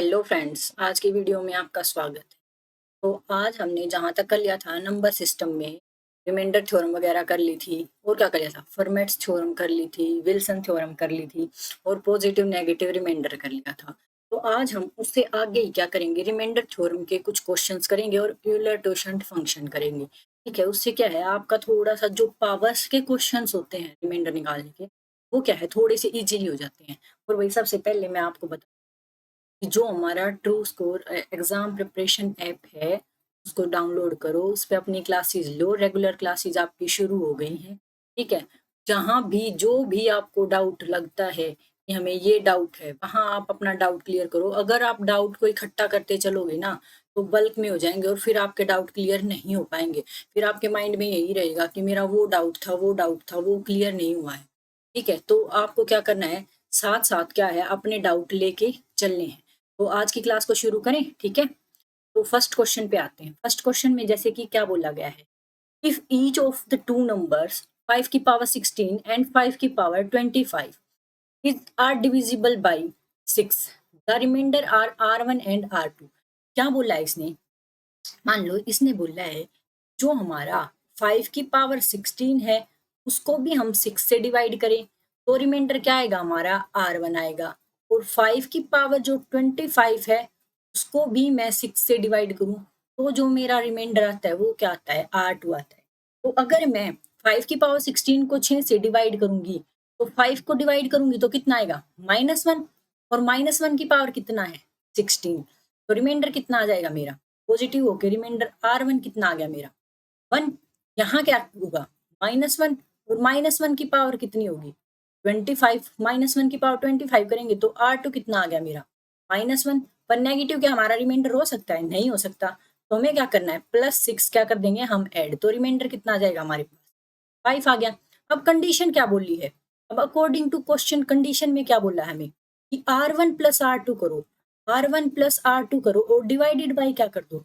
Hello friends, आज की video में आपका स्वागत है। तो आज हमने जहाँ तक कर लिया था नंबर सिस्टम में रिमाइंडर थ्योरम वगैरह कर ली थी और क्या कर लिया था, फर्मेट्स थ्योरम कर ली थी, विल्सन थ्योरम कर ली थी और पॉजिटिव नेगेटिव रिमाइंडर कर लिया था। तो आज हम उससे आगे ही क्या करेंगे, रिमाइंडर थ्योरम के कुछ क्वेश्चंस करेंगे और यूलर-टॉर्सन फंक्शन करेंगे। ठीक है, उससे क्या है आपका थोड़ा सा जो पावर्स के क्वेश्चंस होते हैं रिमाइंडर निकालने के, वो क्या है थोड़े से इजीली हो जाते हैं। और वही सबसे पहले मैं आपको बता कि जो हमारा true score exam preparation app है उसको डाउनलोड करो, उस पे अपनी क्लासेस लो, रेगुलर क्लासेस आपकी शुरू हो गई हैं। ठीक है, जहाँ भी जो भी आपको डाउट लगता है कि हमें ये डाउट है, वहाँ आप अपना डाउट क्लियर करो। अगर आप डाउट को इकट्ठा करते चलोगे ना तो बल्क में हो जाएंगे और फिर आपके डाउट क्लियर नहीं हो पाएंगे। फिर आपके माइंड में यही रहेगा कि मेरा वो डाउट था, वो डाउट था, वो क्लियर नहीं हुआ है। ठीक है, तो आपको क्या करना है, साथ साथ क्या है अपने डाउट लेके चलने हैं। तो आज की क्लास को शुरू करें, ठीक है। तो फर्स्ट क्वेश्चन पे आते हैं। फर्स्ट क्वेश्चन में जैसे कि क्या बोला गया है, if each of the two numbers 5 की पावर 16 एंड 5 की power 25 is are divisible by 6, the remainder are R1 and R2। क्या बोला है इसने, मान लो इसने बोला है जो हमारा 5 की पावर 16 है उसको भी हम 6 से डिवाइड करें तो रिमाइंडर क्या आएगा, हमारा R1 आएगा। और 5 की पावर जो 25 है उसको भी मैं 6 से डिवाइड करूं तो जो मेरा रिमाइंडर आता है वो क्या आता है, R2 आता है। तो अगर मैं 5 की पावर 16 को 6 से डिवाइड करूंगी तो 5 को डिवाइड करूंगी तो कितना आएगा, -1। और -1 की पावर कितना है, 16। तो रिमाइंडर कितना आ जाएगा मेरा, पॉजिटिव होके रिमाइंडर R1 कितना आ गया मेरा, 1। यहाँ क्या होगा, -1। और -1 की पावर कितनी होगी, 25। -1 की पावर 25 करेंगे तो R2 कितना आ गया मेरा, -1। पर नेगेटिव क्या हमारा रिमाइंडर हो सकता है, नहीं हो सकता। तो हमें क्या करना है, +6 क्या कर देंगे हम ऐड, तो रिमाइंडर कितना आ जाएगा हमारे पास, 5 आ गया। अब कंडीशन क्या बोली है, अब अकॉर्डिंग टू क्वेश्चन कंडीशन में क्या बोला है हमें कि R1 प्लस R2 करो, R1 प्लस R2 करो और डिवाइडेड बाई क्या कर दो,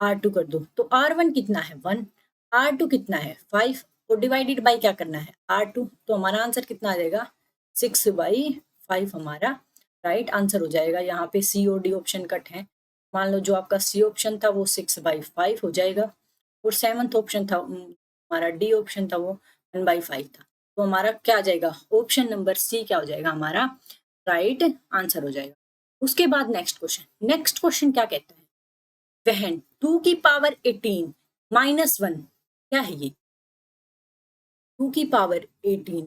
R2 कर दो। तो R1 कितना है 1, R2 कितना है 5 और डिवाइडेड बाई क्या करना है R2। तो हमारा आंसर कितना आ जाएगा, 6/5 हमारा राइट आंसर हो जाएगा। यहाँ पे सी और डी ऑप्शन कट है। मान लो जो आपका सी ऑप्शन था वो 6/5 हो जाएगा और सेवंथ ऑप्शन था हमारा डी ऑप्शन था वो 1/5 था। तो हमारा क्या आ जाएगा, ऑप्शन नंबर सी क्या हो जाएगा हमारा राइट आंसर हो जाएगा। उसके बाद नेक्स्ट क्वेश्चन क्या कहता है, वहन 2 की पावर 18 -1, क्या है ये, 2 की पावर 18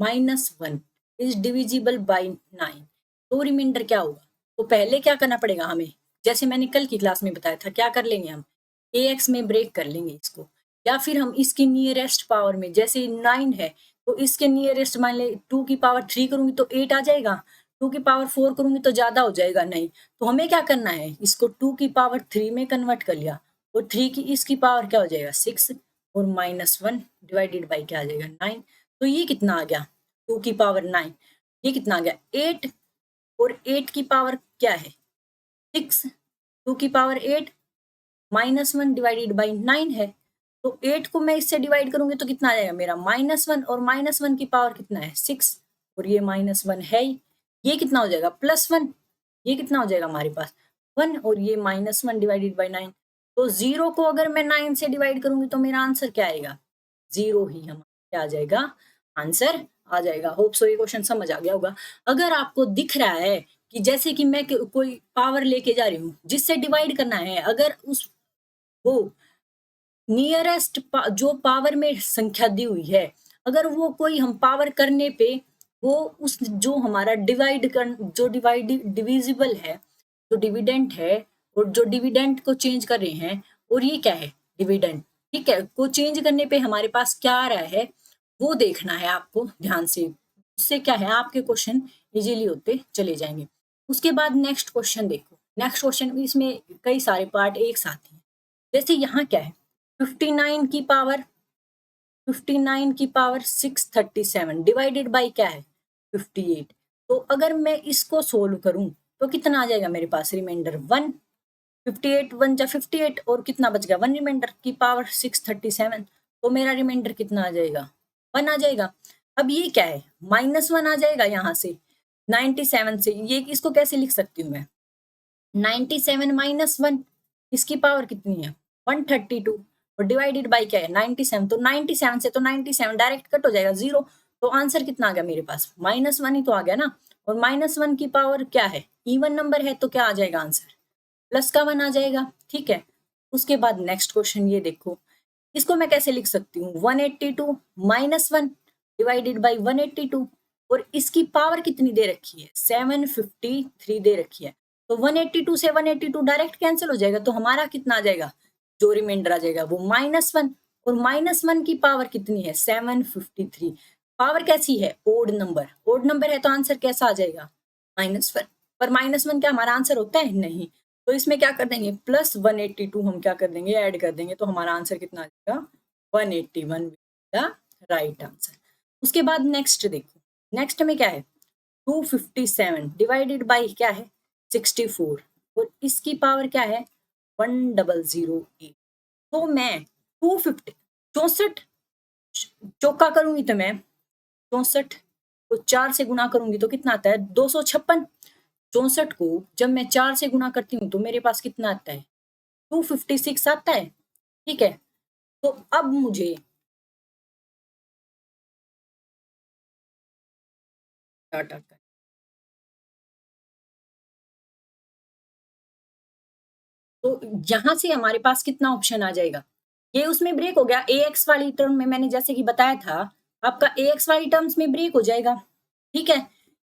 -1 इज डिविजिबल बाय 9। तो रिमाइंडर क्या होगा, तो पहले क्या करना पड़ेगा हमें, जैसे मैंने कल की क्लास में बताया था, क्या कर लेंगे हम, AX में ब्रेक कर लेंगे इसको, या फिर हम इसकी नियरेस्ट पावर में, जैसे 9 है तो इसके नियरेस्ट मान ले 2 की पावर 3 करूंगी तो 8 आ जाएगा, 2 की पावर 4 करूंगी तो ज्यादा हो जाएगा, नहीं। तो हमें क्या करना है, इसको 2 की पावर 3 में कन्वर्ट कर लिया और 3 की इसकी पावर क्या हो जाएगा 6 और -1 डिवाइडेड बाई क्या आ जाएगा 9। तो ये कितना आ गया, 2 की पावर 9, ये कितना आ गया 8। और 8 की पावर क्या है 6, 2 की पावर 8 -1 डिवाइडेड बाई 9 है। तो 8 को मैं इससे डिवाइड करूंगी तो कितना आ जाएगा मेरा -1 और -1 की पावर कितना है 6 और ये -1 है ही। ये कितना हो जाएगा +1, ये कितना हो जाएगा हमारे पास 1 और ये -1 डिवाइडेड बाई 9। तो 0 को अगर मैं 9 से डिवाइड करूंगी तो मेरा आंसर क्या आएगा, 0 ही हमारा क्या आ जाएगा, आंसर आ जाएगा। होप सो ये क्वेश्चन समझ आ गया होगा। अगर आपको दिख रहा है कि जैसे कि मैं कोई पावर लेके जा रही हूँ जिससे डिवाइड करना है, अगर उस वो नियरेस्ट जो पावर में संख्या दी हुई है, अगर वो कोई हम पावर करने पे वो उस जो हमारा डिवाइड कर जो डिवाइड डिविजिबल है, जो डिविडेंट है और जो डिविडेंट को चेंज कर रहे हैं, और ये क्या है डिविडेंट, ठीक है, को चेंज करने पे हमारे पास क्या आ रहा है वो देखना है आपको ध्यान से। उससे क्या है आपके क्वेश्चन इजीली होते चले जाएंगे। उसके बाद नेक्स्ट क्वेश्चन देखो, नेक्स्ट क्वेश्चन इसमें कई सारे पार्ट एक साथ हैं। जैसे यहाँ क्या है 59 की पावर 59 की पावर 637 डिवाइडेड बाय क्या है 58। तो अगर मैं इसको सोल्व करूं तो कितना आ जाएगा मेरे पास रिमाइंडर 1, 58 1 जा 58 और कितना बच गया 1 रिमाइंडर की पावर 637। तो मेरा रिमाइंडर कितना आ जाएगा 1 आ जाएगा। अब ये क्या है -1 आ जाएगा यहाँ से 97 से, ये इसको कैसे लिख सकती हूँ मैं, 97 माइनस 1, इसकी पावर कितनी है 132, और डिवाइडेड बाई क्या है 97, तो 97 से तो 97 डायरेक्ट कट हो जाएगा 0, तो आंसर कितना आ गया मेरे पास -1 ही तो आ गया ना, और -1 की पावर क्या है, इवन नंबर है तो क्या आ जाएगा आंसर, प्लस का 1 आ जाएगा। ठीक है, उसके बाद नेक्स्ट क्वेश्चन ये देखो, इसको मैं कैसे लिख सकती हूँ 182 माइनस 1 डिवाइडेड बाई 182, और इसकी पावर कितनी दे रखी है 753 दे रखी है, तो 182 से 182 डायरेक्ट कैंसिल हो जाएगा, तो हमारा कितना आ जाएगा, जो रिमाइंडर आ जाएगा वो -1, और -1 की पावर कितनी है 753, पावर कैसी है ओड नंबर है तो आंसर कैसा आ जाएगा -1, पर -1 क्या हमारा आंसर होता है नहीं, तो इसमें क्या कर देंगे प्लस 182 हम क्या कर देंगे ऐड कर देंगे, तो हमारा आंसर कितना आ जाएगा 181 द राइट आंसर। उसके बाद नेक्स्ट देखो, नेक्स्ट में क्या है 257 डिवाइडेड बाई क्या है 64, और इसकी पावर क्या है 1008, तो मैं 250 64 चौका करूंगी तो मैं 64 को 4 से गुना करूंगी तो कितना आता है 256, 64 को जब मैं 4 से गुना करती हूँ तो मेरे पास कितना आता है 256 आता है। ठीक है, तो अब मुझे टाटा का तो यहां से हमारे पास कितना ऑप्शन आ जाएगा, ये उसमें ब्रेक हो गया ए एक्स वाली टर्म में, मैंने जैसे कि बताया था आपका ए एक्स वाली टर्म्स में ब्रेक हो जाएगा। ठीक है,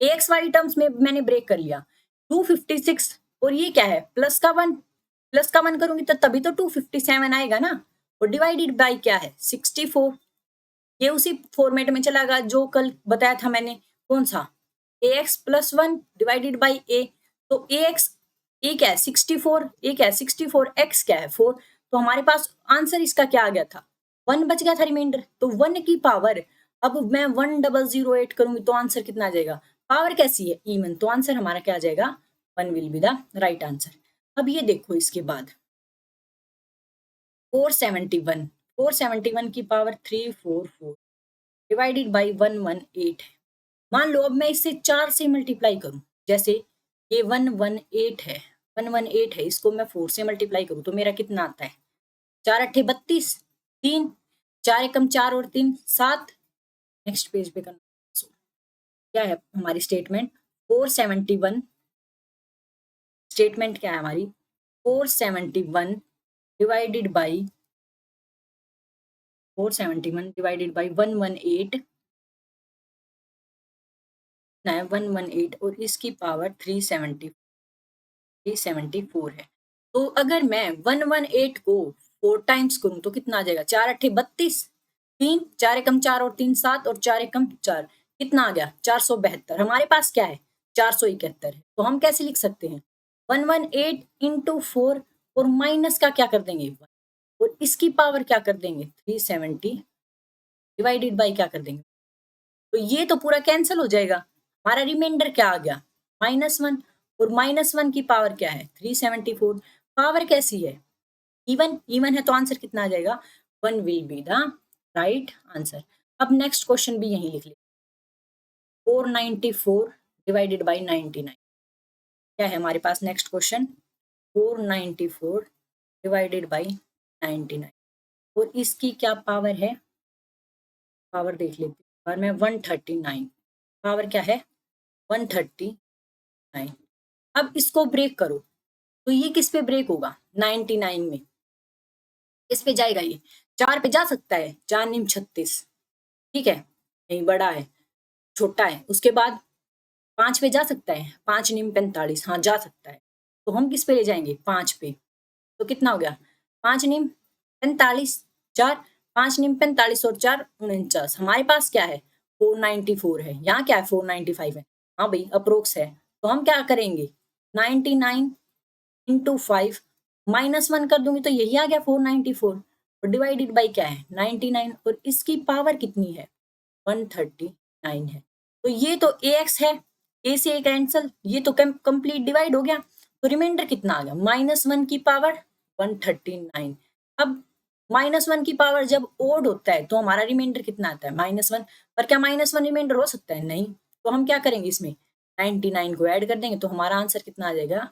ए एक्स वाली टर्म्स में मैंने ब्रेक कर लिया 256, और ये क्या है प्लस का 1 करूंगी तो तभी तो 257 आएगा ना, और डिवाइडेड बाई क्या है 64, ये उसी फॉर्मेट में चला गया जो कल बताया था मैंने, कौन सा ए एक्स प्लस 1 डिवाइडेड बाई ए, तो ए एक्स ए क्या है 64, ए क्या है 64, एक्स क्या है 4, तो हमारे पास आंसर इसका क्या आ गया था 1 बच गया था रिमाइंडर, तो 1 की पावर अब मैं 1008 करूंगी तो आंसर कितना आ जाएगा, पावर कैसी है इवन, तो आंसर हमारा क्या आ जाएगा 1 will be the right answer. अब ये देखो इसके बाद 471 की पावर 344 डिवाइडेड बाई 118 है, मान लो अब मैं इसे 4 से मल्टीप्लाई करूं, जैसे ये 118 है इसको मैं 4 से मल्टीप्लाई करूं तो मेरा कितना आता है 4 अट्ठे 32, 3 4 एकम 4 और 3 7, नेक्स्ट पेज पे करना। So, क्या है हमारी स्टेटमेंट 471, स्टेटमेंट क्या है हमारी 471 डिवाइडेड बाई 118 है 118, और इसकी पावर 374 है, तो अगर मैं 118 को 4 टाइम्स करूं तो कितना आ जाएगा 4 अट्ठे 32, 3 4 एकम 4 और 3 7, और 4 एकम 4 कितना आ गया 472, हमारे पास क्या है 471 है, तो हम कैसे लिख सकते हैं 118 इंटू 4, और माइनस का क्या कर देंगे 1, और इसकी पावर क्या कर देंगे 370 डिवाइडेड बाई क्या कर देंगे, तो ये तो पूरा कैंसिल हो जाएगा, हमारा रिमाइंडर क्या आ गया -1, और -1 की पावर क्या है 374, पावर कैसी है इवन है तो आंसर कितना आ जाएगा 1 will be the right answer. अब नेक्स्ट क्वेश्चन भी यही लिख ले 494 डिवाइडेड बाई 99, क्या है हमारे पास नेक्स्ट क्वेश्चन 494 डिवाइडेड बाई 99, और इसकी क्या पावर है, पावर देख लेते हैं, पावर में 139, पावर क्या है 139, अब इसको ब्रेक करो तो ये किस पे ब्रेक होगा 99 में, किस पे जाएगा ये 4 पे जा सकता है, 4 निम 36, ठीक है नहीं बड़ा है छोटा है, उसके बाद 5 पे जा सकता है, 5 निम 45, हाँ जा सकता है, तो हम किस पे ले जाएंगे 5 पे, तो कितना हो गया 5 निम 45, 4 5 निम 45 और 4 49, हमारे पास क्या है 494 है, यहाँ क्या है 495 है, हाँ भाई अप्रोक्स है, तो हम क्या करेंगे 99 इंटू 5 -1 कर दूंगी तो यही आ गया 494, और डिवाइडेड बाई क्या है 99, और इसकी पावर कितनी है 139 है, तो ये तो ax है, a से a कैंसल, ये तो कंप्लीट डिवाइड हो गया, तो रिमाइंडर कितना आ गया -1 की पावर 139, अब -1 की पावर जब ओड होता है तो हमारा रिमाइंडर कितना आता है -1, पर क्या -1 रिमाइंडर हो सकता है नहीं, तो हम क्या करेंगे इसमें 99 को ऐड कर देंगे तो हमारा आंसर कितना आ जाएगा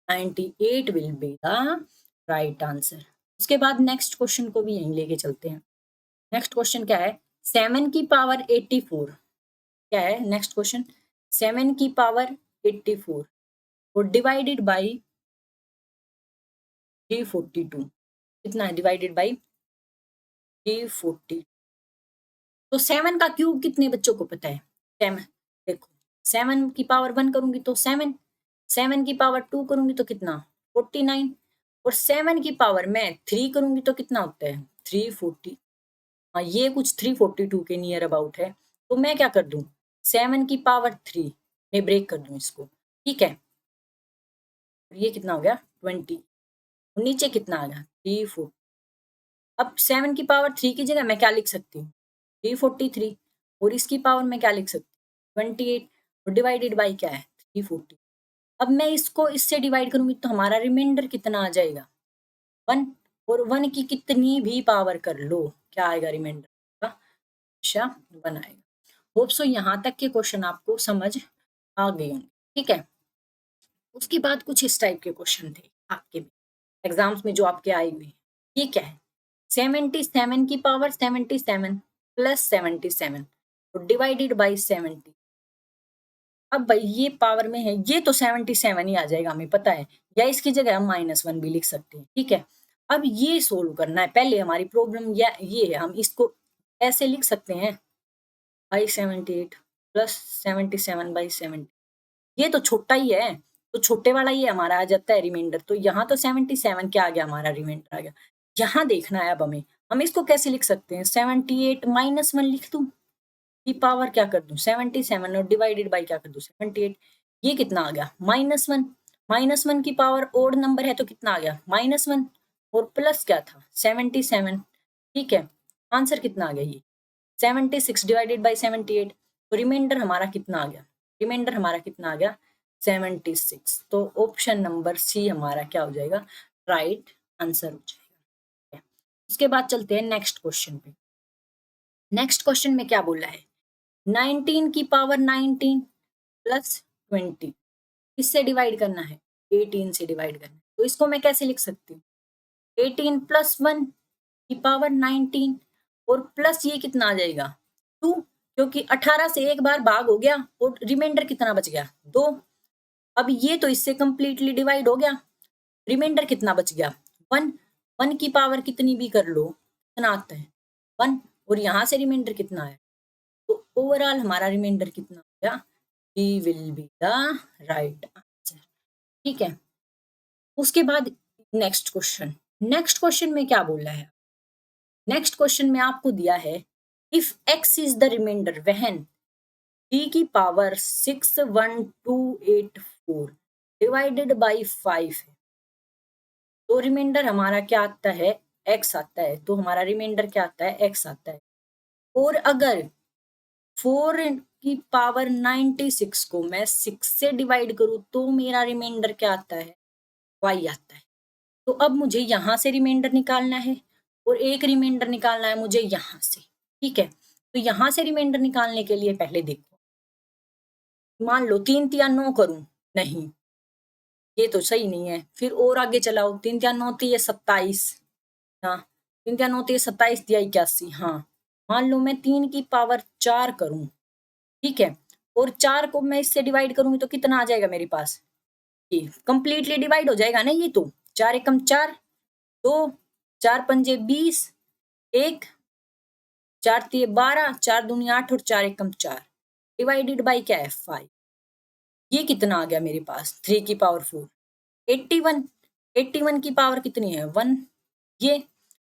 98 will be the right answer. उसके बाद नेक्स्ट क्वेश्चन को भी यहीं लेके चलते हैं। नेक्स्ट क्वेश्चन क्या है, 7 की पावर 84 क्या है नेक्स्ट क्वेश्चन, 7 की पावर 84 और डिवाइडेड बाई 342 कितना है, डिवाइडेड बाई 340। तो 7 का क्यूब कितने बच्चों को पता है, 7 देखो 7 की पावर 1 करूंगी तो 7, 7 की पावर 2 करूंगी तो कितना 49 और 7 की पावर मैं 3 करूंगी तो कितना होता है 340। हाँ ये कुछ 342 के नियर अबाउट है, तो मैं क्या कर दूं 7 की पावर 3 में ब्रेक कर दूं इसको, ठीक है। ये कितना हो गया 20, नीचे कितना आ गया 340। अब 7 की पावर 3 की जगह मैं क्या लिख सकती हूँ 343 और इसकी पावर में क्या लिख सकती हूँ 28 और डिवाइडेड बाई क्या है 340। अब मैं इसको इससे डिवाइड करूंगी तो हमारा रिमाइंडर कितना आ जाएगा 1, और 1 की कितनी भी पावर कर लो क्या आएगा रिमाइंडर का, हमेशा 1 आएगा। होप सो यहाँ तक के क्वेश्चन आपको समझ आ गए होंगे, ठीक है। उसके बाद कुछ इस टाइप के क्वेश्चन थे आपके एग्जाम्स में जो आपके आए हुए, ये क्या है 77 की पावर 77 प्लस 77 और डिवाइडेड बाई 70। अब भाई ये पावर में है, ये तो 77 ही आ जाएगा हमें पता है, या इसकी जगह हम -1 भी लिख सकते हैं, ठीक है। अब ये सोल्व करना है, पहले हमारी प्रॉब्लम या ये है, हम इसको ऐसे लिख सकते हैं बाई 78 प्लस 77 बाई 70। ये तो छोटा ही है, तो छोटे वाला ये हमारा आ जाता है रिमाइंडर, तो यहाँ तो 77 क्या आ गया हमारा रिमाइंडर आ गया। यहाँ देखना है अब हमें, हम इसको कैसे लिख सकते हैं 78 -1 लिख दूं की पावर क्या कर दूं 77 और डिवाइडेड बाई क्या कर दूं 78। ये कितना आ गया -1, -1 की पावर ओड नंबर है तो कितना आ गया -1 और प्लस क्या था 77, ठीक है। आंसर कितना आ गया ये 76 डिवाइडेड बाई 78, तो रिमाइंडर हमारा कितना आ गया, रिमाइंडर हमारा कितना आ गया 76। तो ऑप्शन नंबर सी हमारा क्या हो जाएगा राइट आंसर हो जाएगा। उसके बाद चलते हैं नेक्स्ट क्वेश्चन पे। नेक्स्ट क्वेश्चन में क्या बोला है 19 की पावर 19 प्लस 20 किससे डिवाइड करना है 18 से डिवाइड करना है, तो इसको मैं कैसे लिख सकती हूँ 18 प्लस 1 की पावर 19 और प्लस ये कितना आ जाएगा 2, क्योंकि 18 से एक बार भाग हो गया और रिमाइंडर कितना बच गया 2। अब ये तो इससे कंप्लीटली डिवाइड हो गया, रिमाइंडर कितना बच गया 1, 1 की पावर कितनी भी कर लो कितना आता है 1 और यहाँ से रिमाइंडर कितना है, तो ओवरऑल हमारा रिमाइंडर कितना हो गया D will be the right answer, ठीक है। उसके बाद नेक्स्ट क्वेश्चन, नेक्स्ट क्वेश्चन में क्या बोल रहा है, नेक्स्ट क्वेश्चन में आपको दिया है if x is the remainder when 3 की पावर 61284 डिवाइडेड बाई 5 है, तो रिमाइंडर हमारा क्या आता है x आता है, तो हमारा रिमाइंडर क्या आता है x आता है। और अगर 4 की पावर 96 को मैं 6 से डिवाइड करूं तो मेरा रिमाइंडर क्या आता है y आता है। तो अब मुझे यहाँ से रिमाइंडर निकालना है और एक रिमाइंडर निकालना है मुझे यहाँ से, ठीक है। तो यहाँ से रिमाइंडर निकालने के लिए पहले देखो, मान लो 3 तिया 9 करूं, नहीं ये तो सही नहीं है, फिर और आगे चलाओ 3 तिया 9 तिया 27, हाँ 3 तिया 9 तिया 27 तिया 81, हाँ मान लो मैं 3 की पावर 4 करूं, ठीक है, और 4 को मैं इससे डिवाइड करूंगी तो कितना आ जाएगा मेरे पास, ये कंप्लीटली डिवाइड हो जाएगा ना, ये तो 4 एकम 4, 2 4 पंजे 20, 1 4 तिये 12, 4 दूनी 8 और 4 एकम 4 डिवाइडेड बाई क्या है 5। ये कितना आ गया मेरे पास 3 की पावर 4 81, 81 की पावर कितनी है 1, ये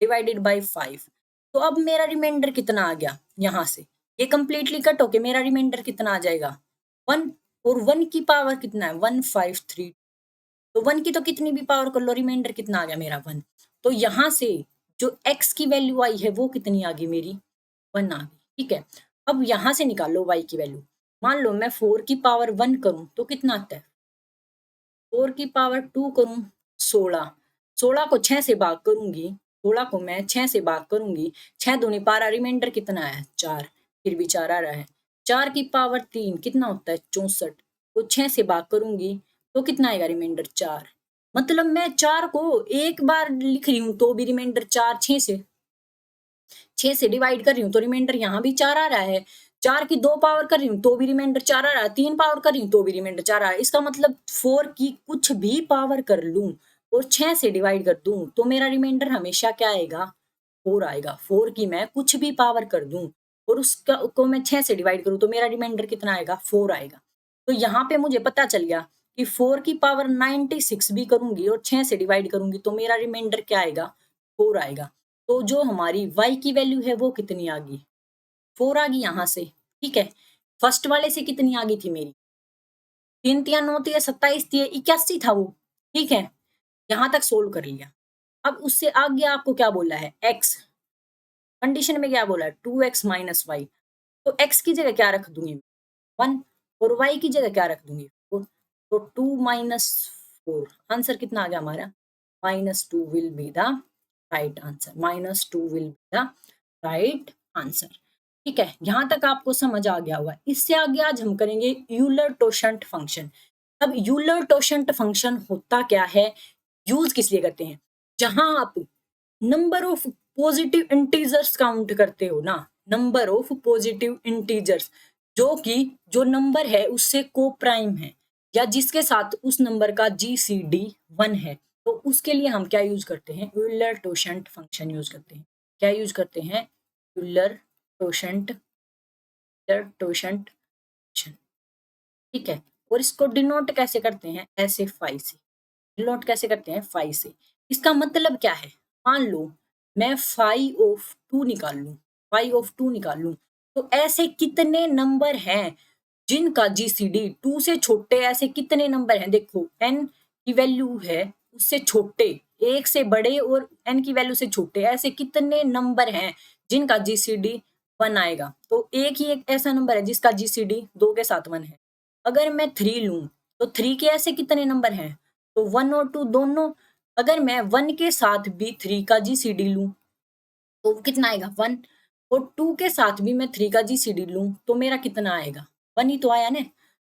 डिवाइडेड बाई 5। तो अब मेरा रिमाइंडर कितना आ गया यहाँ से, ये कंप्लीटली कट होके मेरा रिमाइंडर कितना आ जाएगा 1, और 1 की पावर कितना है 153, तो 1 की तो कितनी भी पावर कर लो रिमाइंडर कितना आ गया मेरा 1। तो यहाँ से जो x की वैल्यू आई है वो कितनी आ गई मेरी 1 आ गई, ठीक है। अब यहाँ से निकालो y की वैल्यू, मान लो मैं 4 की पावर 1 करूं तो कितना आता है 4 की पावर 2 करूं 16, 16 को 6 से भाग करूंगी, 16 को मैं 6 से भाग करूंगी, 6 दूनी 12 रिमाइंडर कितना है 4, फिर भी 4 आ रहा है, 4 की पावर 3 कितना होता है 64, तो 6 से भाग करूंगी तो कितना आएगा रिमाइंडर 4, मतलब मैं 4 को एक बार लिख रही हूँ तो भी रिमाइंडर 4, 6 से डिवाइड कर रही हूँ तो रिमाइंडर यहाँ भी 4 आ रहा है। 4 की 2 पावर कर रही हूँ तो भी रिमाइंडर 4 आ रहा है। 3 पावर कर रही हूँ तो भी रिमाइंडर 4 आ रहा है। इसका मतलब 4 की कुछ भी पावर कर लूं और 6 से डिवाइड कर दूं तो मेरा रिमाइंडर हमेशा क्या आएगा? 4 आएगा। 4 की मैं कुछ भी पावर कर दूं और उसका को मैं 6 से डिवाइड करूं तो मेरा रिमाइंडर कितना आएगा? 4 आएगा। तो यहाँ पे मुझे पता चल गया कि 4 की पावर 96 भी करूंगी और 6 से डिवाइड करूंगी तो मेरा रिमाइंडर क्या आएगा? 4 आएगा। तो जो हमारी y की वैल्यू है वो कितनी आ गई? 4 आ गई यहाँ से। ठीक है। फर्स्ट वाले से कितनी आ गई थी मेरी? 3 तिया 9 तिया 27 तिया 81 था वो। ठीक है। यहाँ तक सोल्व कर लिया। अब उससे आगे आपको क्या बोला है? x कंडीशन में क्या बोला है? 2x minus Y. तो x की जगह क्या रख दूंगी? 1 और y की जगह क्या रख दूंगी? 4। तो 2 माइनस 4 आंसर कितना आ गया हमारा? -2 will be the right answer. -2 will be the right answer. ठीक है। यहां तक आपको समझ आ गया होगा। इससे आगे आज हम करेंगे यूलर टोशंट फंक्शन। अब यूलर टोशंट फंक्शन होता क्या है? यूज किस लिए करते हैं? जहां आप number of positive integers count करते हो ना, नंबर ऑफ पॉजिटिव इंटीजर्स जो कि जो नंबर है उससे को प्राइम है या जिसके साथ उस नंबर का जीसीडी 1 है, तो उसके लिए हम क्या यूज करते हैं? यूलर टोशंट फंक्शन यूज करते हैं। क्या यूज करते हैं? Euler totient totient function. ठीक है। और इसको डिनोट कैसे करते हैं? ऐसे फाई से। डिनोट कैसे करते हैं? फाई से। इसका मतलब क्या है? मान लो मैं फाइव ऑफ टू निकाल लूं, तो ऐसे कितने नंबर हैं जिनका जीसीडी 2 से छोटे? ऐसे कितने नंबर हैं? देखो n की वैल्यू है उससे छोटे, एक से बड़े और n की वैल्यू से छोटे, ऐसे कितने नंबर हैं जिनका जीसीडी 1 आएगा? तो एक ही एक ऐसा नंबर है जिसका जीसीडी 2 के साथ 1 है। अगर मैं 3 लूं तो 3 के ऐसे कितने नंबर हैं? तो 1 और 2 दोनों। अगर मैं 1 के साथ भी 3 का जीसीडी लूं तो वो कितना आएगा? 1। और 2 के साथ भी मैं 3 का जीसीडी लूं तो मेरा कितना आएगा? 1 ही तो आया ना।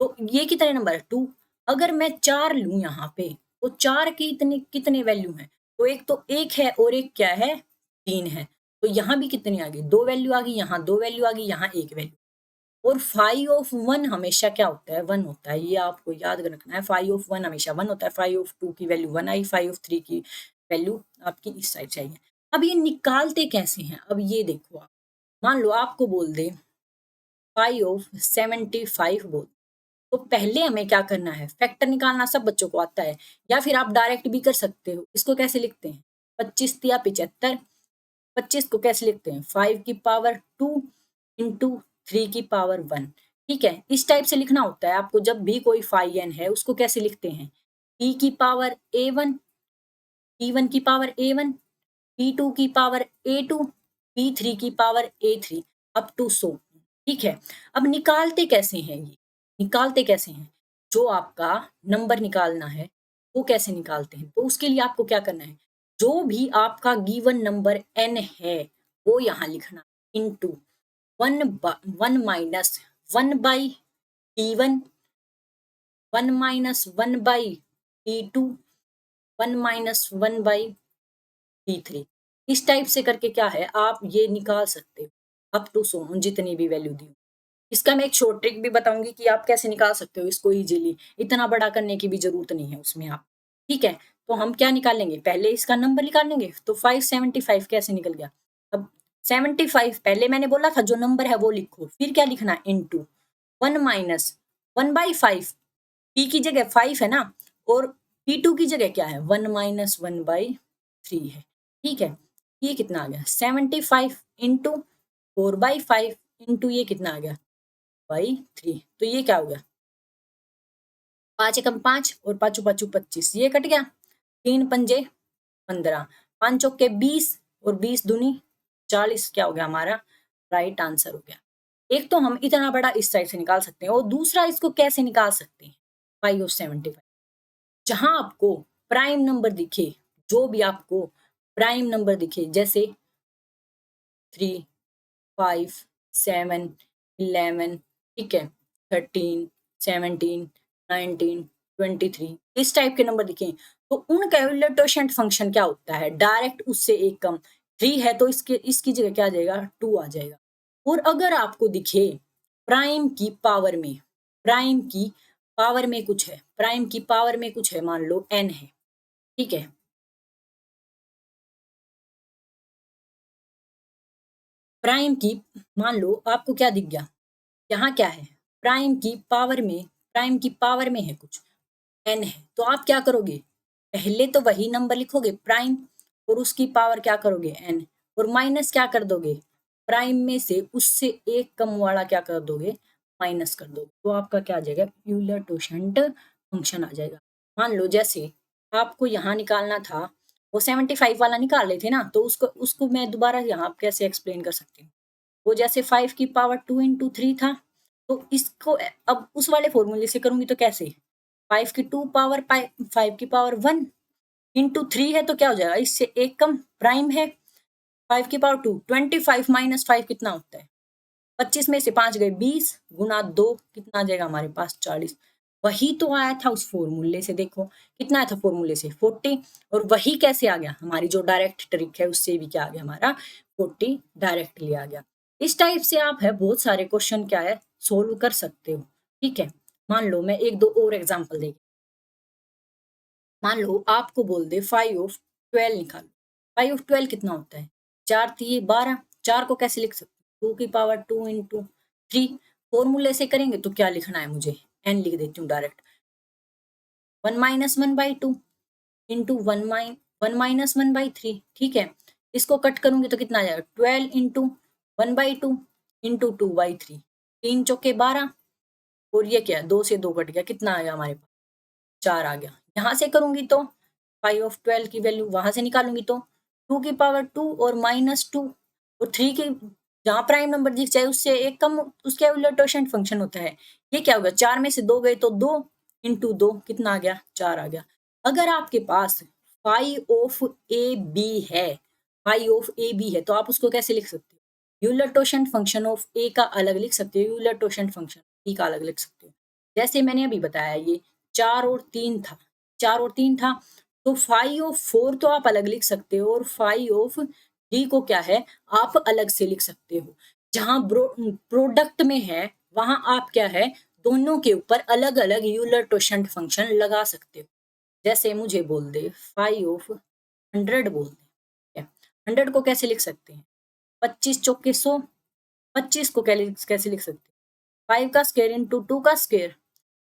तो ये कितने नंबर है? 2। अगर मैं 4 लूं यहाँ पे तो 4 की इतने कितने वैल्यू है? तो एक तो 1 है और एक क्या है? 3 है। तो यहाँ भी कितनी आ गई? 2 वैल्यू आ गई, यहाँ 2 वैल्यू आ गई, यहाँ 1 वैल्यू। और फाइव ऑफ 1 हमेशा क्या होता है? 1 होता है। ये आपको याद रखना है। फाइव ऑफ 1 हमेशा 1 होता है। फाइव ऑफ 2 की वैल्यू 1 आई, फाइव ऑफ 3 की वैल्यू आपकी इस साइड चाहिए। अब ये निकालते कैसे हैं? अब ये देखो आप, मान लो आपको बोल दे 5/75 बोल, तो पहले हमें क्या करना है? फैक्टर निकालना सब बच्चों को आता है, या फिर आप डायरेक्ट भी कर सकते हो। इसको कैसे लिखते हैं? 25 या 75। 25 को कैसे लिखते हैं? 5 की पावर 2 इंटू 3 की पावर 1। ठीक है। इस टाइप से लिखना होता है आपको। जब भी कोई फाई एन है उसको कैसे लिखते हैं? पी की पावर A1, P1 की पावर A1, P2 की पावर A2, P3 की पावर A3 अप टू सो। ठीक है। अब निकालते कैसे हैं ये? निकालते कैसे हैं? जो आपका नंबर निकालना है वो कैसे निकालते हैं? तो उसके लिए आपको क्या करना है? जो भी आपका गिवन नंबर n है वो यहाँ लिखना into 1 minus 1 by P1, 1 minus 1 by P2, 1 minus 1 by P3। इस टाइप से करके क्या है आप ये निकाल सकते हो अप टू सो जितनी भी वैल्यू दी। इसका मैं एक शॉर्ट ट्रिक भी बताऊंगी कि आप कैसे निकाल सकते हो इसको इजीली। इतना बड़ा करने की भी जरूरत नहीं है उसमें आप। ठीक है। तो हम क्या निकालेंगे? पहले इसका नंबर निकालेंगे। तो 575 कैसे निकल गया? अब 75 पहले मैंने बोला था जो नंबर है वो लिखो, फिर क्या लिखना? Into 1 minus 1 by 5। पी की जगह 5 है ना, और P2 की जगह क्या है? 1 माइनस 1 बाई 3 है। ठीक है। ये कितना आ गया? 75 इंटू 4/5 इंटू ये कितना आ गया? बाई 3। तो ये क्या हो गया? 5 एकम 5 और पाँचों पाँचों 25, ये कट गया। 3 पंजे 15, 5 चौके 20 और 20 दूनी 40। क्या हो गया हमारा? राइट आंसर हो गया। एक तो हम इतना बड़ा इस साइड से निकाल सकते हैं और दूसरा इसको कैसे निकाल सकते हैं? 5/75 जहां आपको प्राइम नंबर दिखे, जो भी आपको प्राइम नंबर दिखे, जैसे 3, 5, 7, 11, ठीक है, 13, 17, 19, 23 इस टाइप के नंबर दिखे तो उनका यूलर फंक्शन क्या होता है, डायरेक्ट उससे एक कम। 3 है तो इसकी जगह क्या आ जाएगा, 2 आ जाएगा। और अगर आपको दिखे प्राइम की पावर में, प्राइम की पावर में कुछ है, प्राइम की पावर में कुछ है, मान लो n है, ठीक है, प्राइम की, मान लो आपको क्या दिख गया, यहाँ क्या है, प्राइम की पावर में, प्राइम की पावर में है कुछ n है, तो आप क्या करोगे, पहले तो वही नंबर लिखोगे प्राइम और उसकी पावर क्या करोगे n, और माइनस क्या कर दोगे, प्राइम में से उससे एक कम वाला क्या कर दोगे, माइनस कर दोगे, तो आपका क्या आ जाएगा, यूलर टोशंट फंक्शन आ जाएगा। मान लो जैसे आपको यहाँ निकालना था, वो 75 वाला निकाल रहे थे ना, तो उसको उसको मैं दोबारा यहाँ कैसे एक्सप्लेन कर सकती हूँ, वो जैसे 5 की पावर 2 इंटू 3 था, तो इसको अब उस वाले फॉर्मूले से करूंगी तो कैसे, 5 की 2 पावर 5 की पावर 1 इंटू 3 है तो क्या हो जाएगा, इससे एक कम प्राइम है, 5 की पावर 2, 25 माइनस 5 कितना होता है, 25 में से 5 गए 20 गुना 2 कितना आ जाएगा हमारे पास 40। वही तो आया था उस फॉर्मूले से, देखो कितना आया था फॉर्मूले से 40, और वही कैसे आ गया, हमारी जो डायरेक्ट ट्रिक है उससे भी क्या आ गया हमारा 40 डायरेक्टली आ गया। इस टाइप से आप है बहुत सारे क्वेश्चन क्या है सोल्व कर सकते हो, ठीक है। मान लो मैं एक दो और एग्जांपल दे, मान लो आपको बोल दे 5 ऑफ 12 निकालो, 5 ऑफ 12 कितना होता है, 4 3 12, 4 को कैसे लिख सकते, 2 की पावर 2 इंटू 3, फॉर्मूले से करेंगे तो क्या लिखना है मुझे, n लिख देती हूँ डायरेक्ट, 1 माइनस 1/2 इंटू 1 माइनस 1/3, ठीक है। इसको कट करूंगी तो कितना आ जाएगा, 12 इंटू 1/2 इंटू 2/3, 3 चौके 12, और ये क्या है, 2 से 2 कट गया, कितना आया हमारे पास 4 आ गया। यहाँ से करूंगी तो 5 ऑफ 12 की वैल्यू वहां से निकालूंगी तो 2 की पावर 2 और -2 और 3 की, जहां प्राइम नंबर दिख जाए उससे एक कम उसके उलटोशंट फंक्शन होता है। ये क्या होगा, 4 में से 2 गए तो 2 इंटू 2 कितना आ गया, 4 आ गया। अगर आपके पास 5 ऑफ ए बी है, 5 ऑफ ए बी है, तो आप उसको कैसे लिख सकते हो, यूलर टोशंट फंक्शन ऑफ ए का अलग लिख सकते हो, यूलर टोशंट फंक्शन बी का अलग लिख सकते हो। जैसे मैंने अभी बताया ये 4 और 3 था, 4 और 3 था, तो 5 ऑफ 4 तो आप अलग लिख सकते हो, और 5 ऑफ 3 को क्या है आप अलग से लिख सकते हो। जहां प्रोडक्ट में है वहां आप क्या है दोनों के ऊपर अलग अलग यूलर टोशंट फंक्शन लगा सकते हो। जैसे मुझे बोल दे 5 ऑफ 100 बोल दे, 100 को कैसे लिख सकते हैं, 25 चौके 100, 25 को कैसे लिख सकते हैं, 5 का स्क्वायर इंटू 2 का स्क्वायर,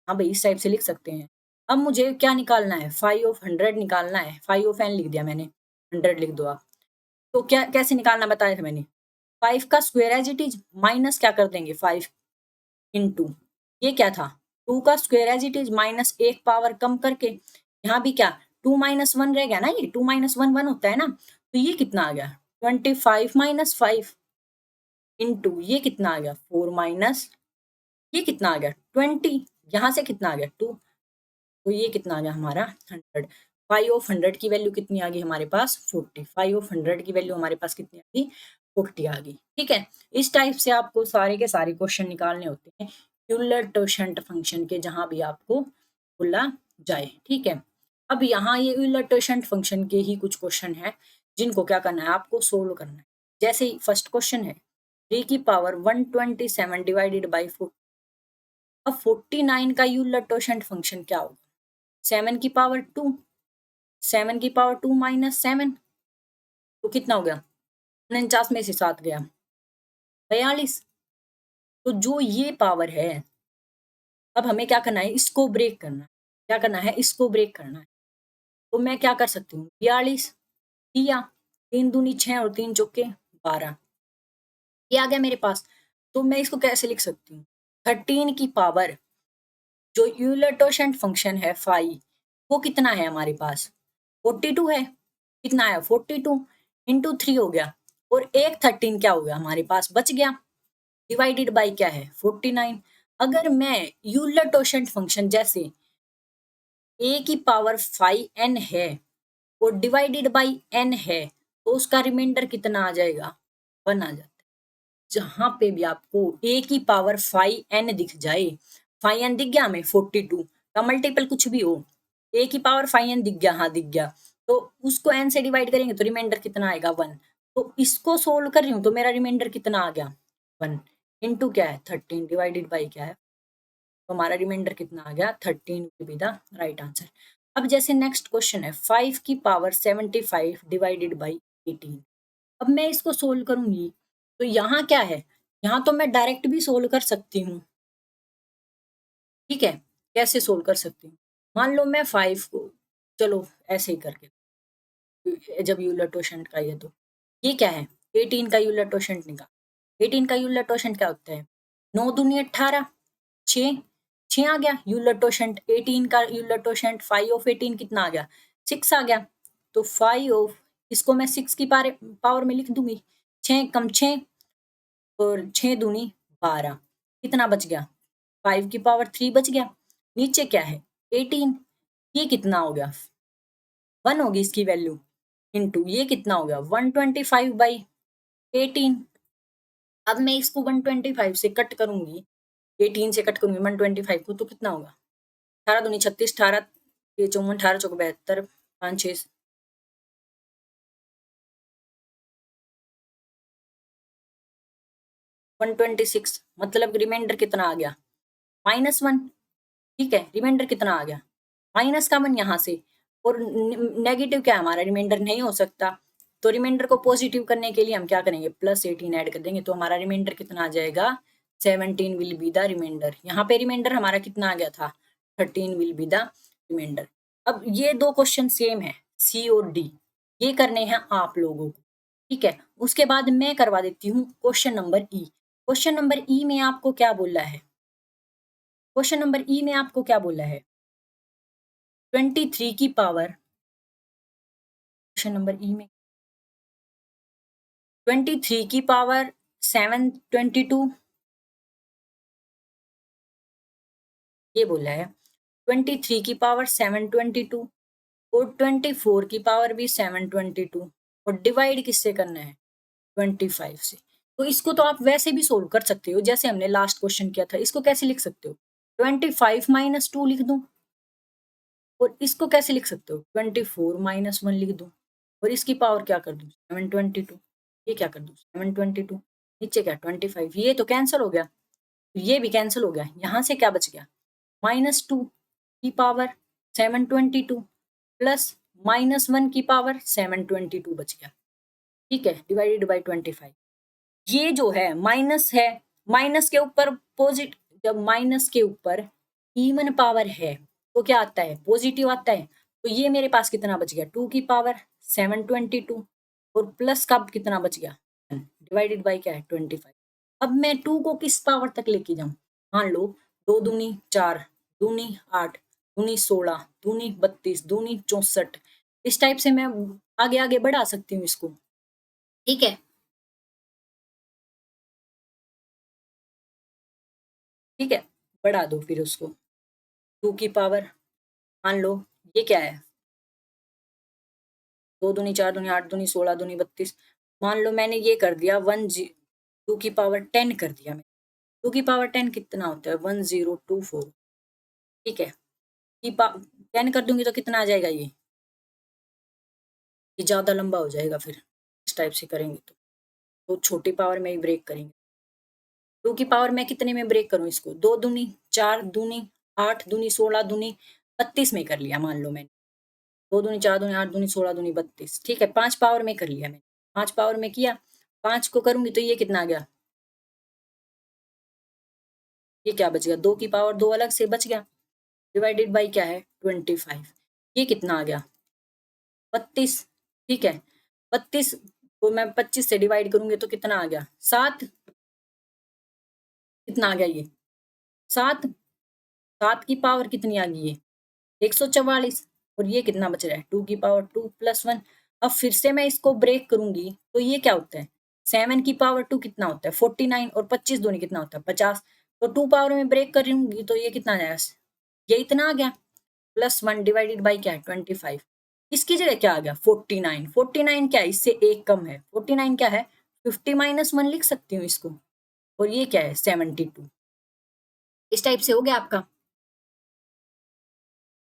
हाँ भाई इस टाइप से लिख सकते हैं। अब मुझे क्या निकालना है, 5 ऑफ 100 निकालना है, 5 ऑफ n लिख दिया मैंने, 100 लिख दो आप। तो क्या कैसे निकालना बताया था मैंने, 5 का square as it is minus क्या कर देंगे 5 इंटू, ये क्या था 2 का square as it is minus एक पावर कम करके, यहाँ भी क्या 2 माइनस 1 रह गया ना, ये 2 माइनस 1 1 होता है ना, तो ये कितना आ गया 25 माइनस 5 इंटू ये कितना आ गया 4 माइनस ये कितना आ गया 20, यहाँ से कितना आ गया 2, तो ये कितना आ गया हमारा 100। 5 ऑफ 100 की वैल्यू कितनी आ गई हमारे पास 40, 5 ऑफ 100 की वैल्यू हमारे पास कितनी आ गई 40 आ गई, ठीक है। इस टाइप से आपको सारे के सारे क्वेश्चन निकालने होते हैं यूलर टोशंट फंक्शन के, जहां भी आपको बोला जाए, ठीक है। अब यहाँ ये यूलर टोशंट फंक्शन के ही कुछ क्वेश्चन है जिनको क्या करना है आपको सोल्व करना है। जैसे ही फर्स्ट क्वेश्चन है 3 की पावर 127 डिवाइडेड बाई 4, अब 49 का यूलर टोशंट फंक्शन क्या होगा, 7 की पावर 2, 7 की पावर 2 माइनस 7, तो कितना हो गया 49 में से 7 गया 42। तो जो ये पावर है, अब हमें क्या करना है इसको ब्रेक करना है, क्या करना है इसको ब्रेक करना है। तो मैं क्या कर सकती हूँ 42 किया, 3 दूनी 6 और 3 चौके 12, ये आ गया मेरे पास। तो मैं इसको कैसे लिख सकती हूँ, 13 की पावर जो यूलर टोशंट फंक्शन है 5, वो कितना है हमारे पास 42 है, कितना आया 42 इंटू 3 हो गया, और एक 13 क्या हो गया हमारे पास बच गया, डिवाइडेड बाई क्या है 49। अगर मैं यूलर टोशंट फंक्शन जैसे a की पावर 5n है और डिवाइडेड बाई n है, तो उसका रिमाइंडर कितना आ जाएगा 1 आ जाता है। जहां पे भी आपको a की पावर 5n दिख जाए, 5n दिख गया हमें 42, का मल्टीपल कुछ भी हो, a की पावर 5n दिख गया, हाँ दिख गया, तो उसको n से डिवाइड करेंगे तो रिमाइंडर कितना आएगा 1। तो इसको सोल्व कर रही हूँ तो मेरा रिमाइंडर कितना आ गया 1 इंटू क्या है 13 डिवाइडेड बाई क्या है, तो हमारा रिमाइंडर कितना आ गया 13 will be the right answer. अब जैसे नेक्स्ट क्वेश्चन है 5 की पावर 75 डिवाइडेड बाई 18। अब मैं इसको सोल्व करूंगी तो यहाँ क्या है, यहाँ तो मैं डायरेक्ट भी सोल्व कर सकती हूँ, ठीक है। कैसे सोल्व कर सकती हूँ, मान लो मैं 5 को, चलो ऐसे ही करके, जब यूलर क्वोशंट का ये तो ये क्या है 18 का यूलर क्वोशंट निकाल। 18 का यूलर क्वोशंट क्या होता है 9 दूनी 18, 6 6 आ गया यूलर क्वोशंट। 18 का यूलर क्वोशंट 5 ऑफ 18 कितना आ गया 6 आ गया। तो 5 ऑफ, इसको मैं 6 की पावर में लिख दूंगी, 6 कम 6 और 6 दूनी 12, कितना बच गया 5 की पावर 3 बच गया। नीचे क्या है 18, ये कितना हो गया 1 होगी इसकी वैल्यू, इंटू ये कितना हो गया 125 बाई 18। अब मैं इसको 125 से कट करूंगी, 18 से कट करूंगी 125 को, तो कितना होगा 18 दूनी 36, 18 ये 54, 18 चौक 72, 5 6 126, मतलब रिमाइंडर कितना आ गया -1, ठीक है। रिमाइंडर कितना आ गया माइनस का 1 यहाँ से, और नेगेटिव क्या है हमारा रिमाइंडर नहीं हो सकता, तो रिमाइंडर को पॉजिटिव करने के लिए हम क्या करेंगे +18 ऐड कर देंगे, तो हमारा रिमाइंडर कितना आ जाएगा 17 विल बी द रिमाइंडर। यहाँ पे रिमाइंडर हमारा कितना आ गया था 13 विल बी द रिमाइंडर। अब ये दो क्वेश्चन सेम है सी और डी, ये करने हैं आप लोगों को, ठीक है। उसके बाद मैं करवा देती हूँ क्वेश्चन नंबर ई। क्वेश्चन नंबर ई में आपको क्या बोला है, क्वेश्चन नंबर ई में आपको क्या बोला है 23 की पावर, क्वेश्चन नंबर ई में 23 की पावर 722, ये बोला है 23 की पावर 722 और 24 की पावर भी 722, और डिवाइड किससे करना है 25 से। तो इसको तो आप वैसे भी सोल्व कर सकते हो जैसे हमने लास्ट क्वेश्चन किया था। इसको कैसे लिख सकते हो 25 माइनस 2 लिख दूं, और इसको कैसे लिख सकते हो 24 माइनस 1 लिख दूं, और इसकी पावर क्या कर दूं 722, ये क्या कर दूं 722, नीचे क्या 25, ये तो कैंसिल हो गया, ये भी कैंसिल हो गया। यहाँ से क्या बच गया -2 की पावर 722 प्लस -1 की पावर 722 बच गया, ठीक है, डिवाइडेड बाई 25। ये जो है, माइनस के ऊपर पॉजिटिव, जब माइनस के ऊपर इवन पावर है तो क्या आता है पॉजिटिव आता है। तो ये मेरे पास कितना बच गया 2 की पावर 722, और प्लस का कितना बच गया डिवाइडेड बाई क्या है 25। अब मैं 2 को किस पावर तक लेके जाऊं, मान लो 2 दूनी 4, दूनी 8, दूनी 16, दूनी 32, दूनी 64, इस टाइप से मैं आगे आगे बढ़ा सकती हूँ इसको, ठीक है। ठीक है, बढ़ा दो फिर उसको 2 की पावर, मान लो ये क्या है 2 दूनी 4 दूनी 8 दूनी 16 दूनी 32, मान लो मैंने ये कर दिया 2 की पावर 10 कर दिया मैं। 2 की पावर 10 कितना होता है 1024, ठीक है। 10 कर दूंगी तो कितना आ जाएगा ये ज्यादा लंबा हो जाएगा फिर इस टाइप से करेंगे तो छोटी पावर में ही ब्रेक करेंगे। 2 की पावर मैं कितने में ब्रेक करूं इसको 2 दूनी 4 दूनी 8 दूनी 16 दूनी 32 में कर लिया, मान लो मैंने 2 दूनी 4 दूनी 8 दूनी 16 दूनी 32, ठीक है। 5 पावर में कर लिया मैंने, 5 पावर में किया, 5 को करूंगी तो ये कितना आ गया, ये क्या बच गया 2 की पावर 2 अलग से बच गया, डिवाइडेड बाई क्या है 25, ये कितना आ गया 32, ठीक है। 32 को मैं 25 से डिवाइड करूंगी तो कितना आ गया 7, कितना आ गया ये 7, 7 की पावर कितनी आ गई ये 144, और ये कितना बच रहा है 2 की पावर 2 प्लस 1। अब फिर से मैं इसको ब्रेक करूंगी तो ये क्या होता है 7 की पावर 2 कितना होता है 49, और 25 दोनों कितना होता है 50, तो 2 पावर में ब्रेक करूंगी तो ये कितना आ जाएगा, ये इतना आ गया +1 डिवाइडेड बाई क्या है 25। इसकी जगह क्या आ गया 49, 49 क्या है इससे एक कम है, 49 क्या है 50 माइनस 1 लिख सकती हूँ इसको, और ये क्या है 72। इस टाइप से हो गया आपका।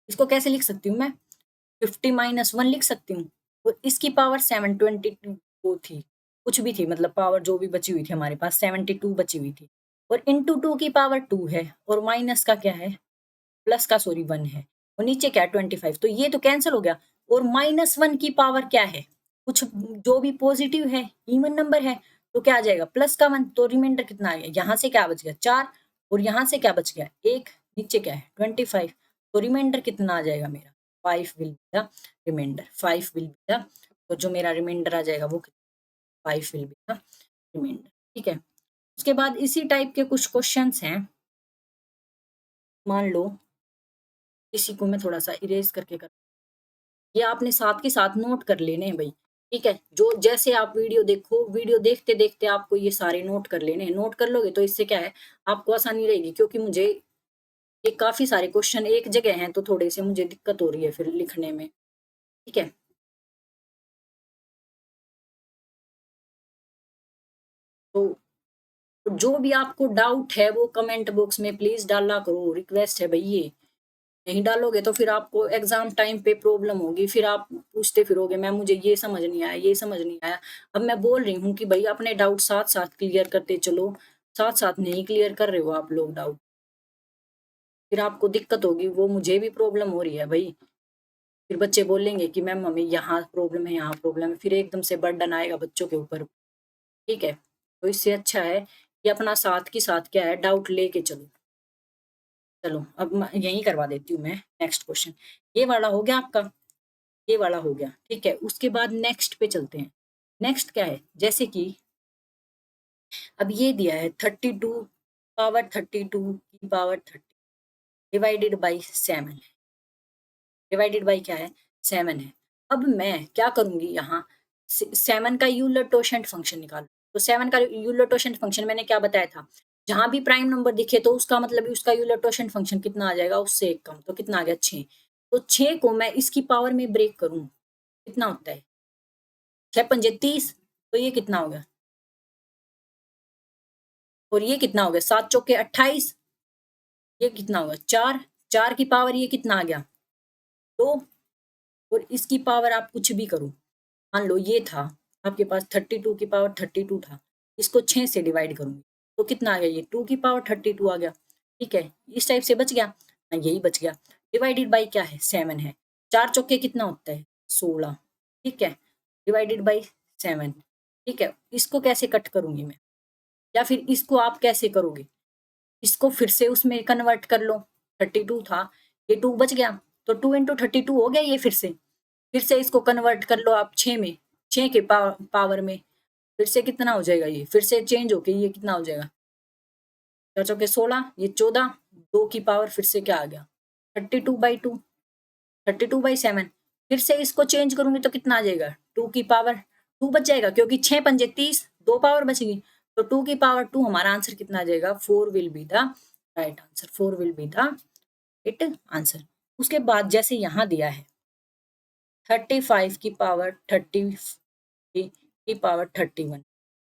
इसको कैसे लिख सकती हूँ मैं, 50 माइनस 1 लिख सकती हूँ। और इसकी पावर 722 वो थी, कुछ भी थी, मतलब पावर जो भी बची हुई थी हमारे पास 72 बची हुई थी। और इंटू 2 की पावर 2 है, और माइनस का क्या है, प्लस का सॉरी 1 है, और नीचे क्या है 25, तो ये तो कैंसिल हो गया। और -1 की पावर क्या है, कुछ जो भी पॉजिटिव है, इवन नंबर है, तो क्या आ जाएगा प्लस का 1, तो रिमाइंडर कितना आ गया, यहाँ से क्या बच गया 4, और यहाँ से क्या बच गया 1, नीचे क्या है 25, तो रिमाइंडर कितना आ जाएगा मेरा 5 will be the remainder, 5 will be the, तो जो मेरा रिमाइंडर आ जाएगा वो 5 विल बी द रिमाइंडर। ठीक है, उसके बाद इसी टाइप के कुछ क्वेश्चंस हैं, मान लो इसी को मैं थोड़ा सा इरेज करके कर, ये आपने साथ के साथ नोट कर लेने हैं भाई। ठीक है, जो जैसे आप वीडियो देखो, वीडियो देखते देखते आपको ये सारे नोट कर लेने हैं, नोट कर लोगे तो इससे क्या है आपको आसानी रहेगी, क्योंकि मुझे ये काफी सारे क्वेश्चन एक जगह हैं तो थोड़े से मुझे दिक्कत हो रही है फिर लिखने में। ठीक है, तो जो भी आपको डाउट है वो कमेंट बॉक्स में प्लीज डाला करो, रिक्वेस्ट है भाई ये, नहीं डालोगे तो फिर आपको एग्जाम टाइम पे प्रॉब्लम होगी, फिर आप पूछते फिरोगे मैम मुझे ये समझ नहीं आया, ये समझ नहीं आया। अब मैं बोल रही हूँ कि भाई अपने डाउट साथ साथ क्लियर करते चलो, साथ साथ नहीं क्लियर कर रहे हो आप लोग डाउट, फिर आपको दिक्कत होगी, वो मुझे भी प्रॉब्लम हो रही है भाई। फिर बच्चे बोलेंगे कि मैम हमें यहाँ प्रॉब्लम है, यहाँ प्रॉब्लम है, फिर एकदम से बर्डन आएगा बच्चों के ऊपर। ठीक है, तो इससे अच्छा है कि अपना साथ के साथ क्या है डाउट लेके चलो। चलो अब यही करवा देती हूँ मैं नेक्स्ट क्वेश्चन, ये वाला हो गया आपका, ये वाला हो गया। ठीक है, उसके बाद नेक्स्ट पे चलते हैं। नेक्स्ट क्या है, जैसे कि अब ये दिया है 32 पावर 32 की power 30 divided by 7, divided by क्या है 7 है। अब मैं क्या करूंगी यहाँ, 7 का यूलर टोशेंट फंक्शन निकालो। तो 7 का यूलर टोशेंट फंक्शन मैंने क्या बताया था, जहां भी प्राइम नंबर दिखे तो उसका मतलब उसका यूलर टोशेंट फंक्शन कितना आ जाएगा, उससे एक कम, तो कितना आ गया 6। तो 6 को मैं इसकी पावर में ब्रेक करूं, कितना होता है 6 पंजे 30, तो ये कितना हो गया, और ये कितना हो गया 7 चौके 28, ये कितना होगा 4, 4 की पावर ये कितना आ गया 2, और इसकी पावर आप कुछ भी करो, मान लो ये था आपके पास 32 की पावर 32 था, इसको 6 से डिवाइड करूंगी तो कितना आ गया, ये 2 की पावर 32 आ गया। ठीक है, इस टाइप से बच गया, हाँ यही बच गया, डिवाइडेड बाई क्या है 7 है, 4 चौके कितना होता है 16। ठीक है, डिवाइडेड बाई 7। ठीक है, इसको कैसे कट करूंगी मैं, या फिर इसको आप कैसे करोगे, इसको फिर से उसमें कन्वर्ट कर लो, 32 था, ये 2 बच गया, तो 2 इंटू 32 हो गया, ये फिर से इसको कन्वर्ट कर लो आप 6 में, 6 के पावर में, फिर से कितना हो जाएगा, ये फिर से चेंज होके ये कितना हो जाएगा 4 चौके 16, ये 14, 2 की पावर फिर से क्या आ गया 32/2, 32/7, फिर से इसको चेंज करूंगी तो कितना आ जाएगा 2 की पावर 2 बच जाएगा, क्योंकि 6 पंजे 30, 2 पावर बचेगी, तो 2 की पावर 2, हमारा आंसर कितना आ जाएगा 4 will be the right answer, 4 will be the right answer. उसके बाद जैसे यहाँ दिया है 35 की पावर 30 की पावर 31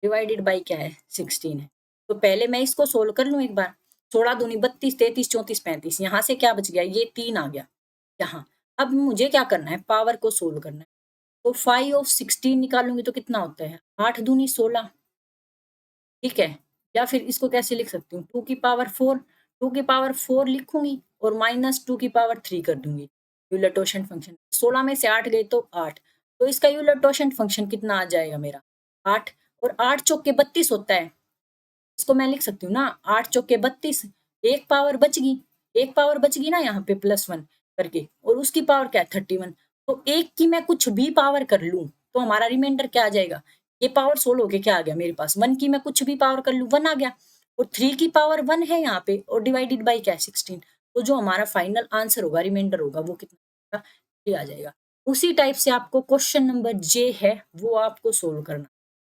डिवाइडेड बाई क्या है 16 है। तो पहले मैं इसको सोल्व कर लूं एक बार, 16 दूनी 32, 33, 34, 35, यहाँ से क्या बच गया, ये 3 आ गया यहाँ। अब मुझे क्या करना है, पावर को सोल्व करना है, तो 5 ऑफ 16 निकालूंगी तो कितना होता है 8 दूनी 16। ठीक है, या फिर इसको कैसे लिख सकती हूँ 2 की पावर 4, 2 की पावर 4 लिखूंगी और माइनस 2 की पावर 3 कर दूंगी, यूलर टोशेंट फंक्शन 16 में से 8 गए तो 8, तो इसका यूलर टोशेंट फंक्शन कितना आ जाएगा मेरा 8, और 8 चौक के 32 होता है, इसको मैं लिख सकती हूँ ना 8 चौके 32, एक पावर बच गई, एक पावर बच गई ना यहाँ पे +1 करके, और उसकी पावर क्या है 31, तो एक की मैं कुछ भी पावर कर लूं तो हमारा रिमाइंडर क्या आ जाएगा, ये पावर सोल्व होके क्या आ गया मेरे पास 1 की मैं कुछ भी पावर कर लूं 1 आ गया, और 3 की पावर 1 है यहाँ पे, और डिवाइडेड बाई क्या है 16, तो जो हमारा फाइनल आंसर होगा रिमाइंडर होगा वो कितना ये आ जाएगा। उसी टाइप से आपको क्वेश्चन नंबर जे है वो आपको सोल्व करना।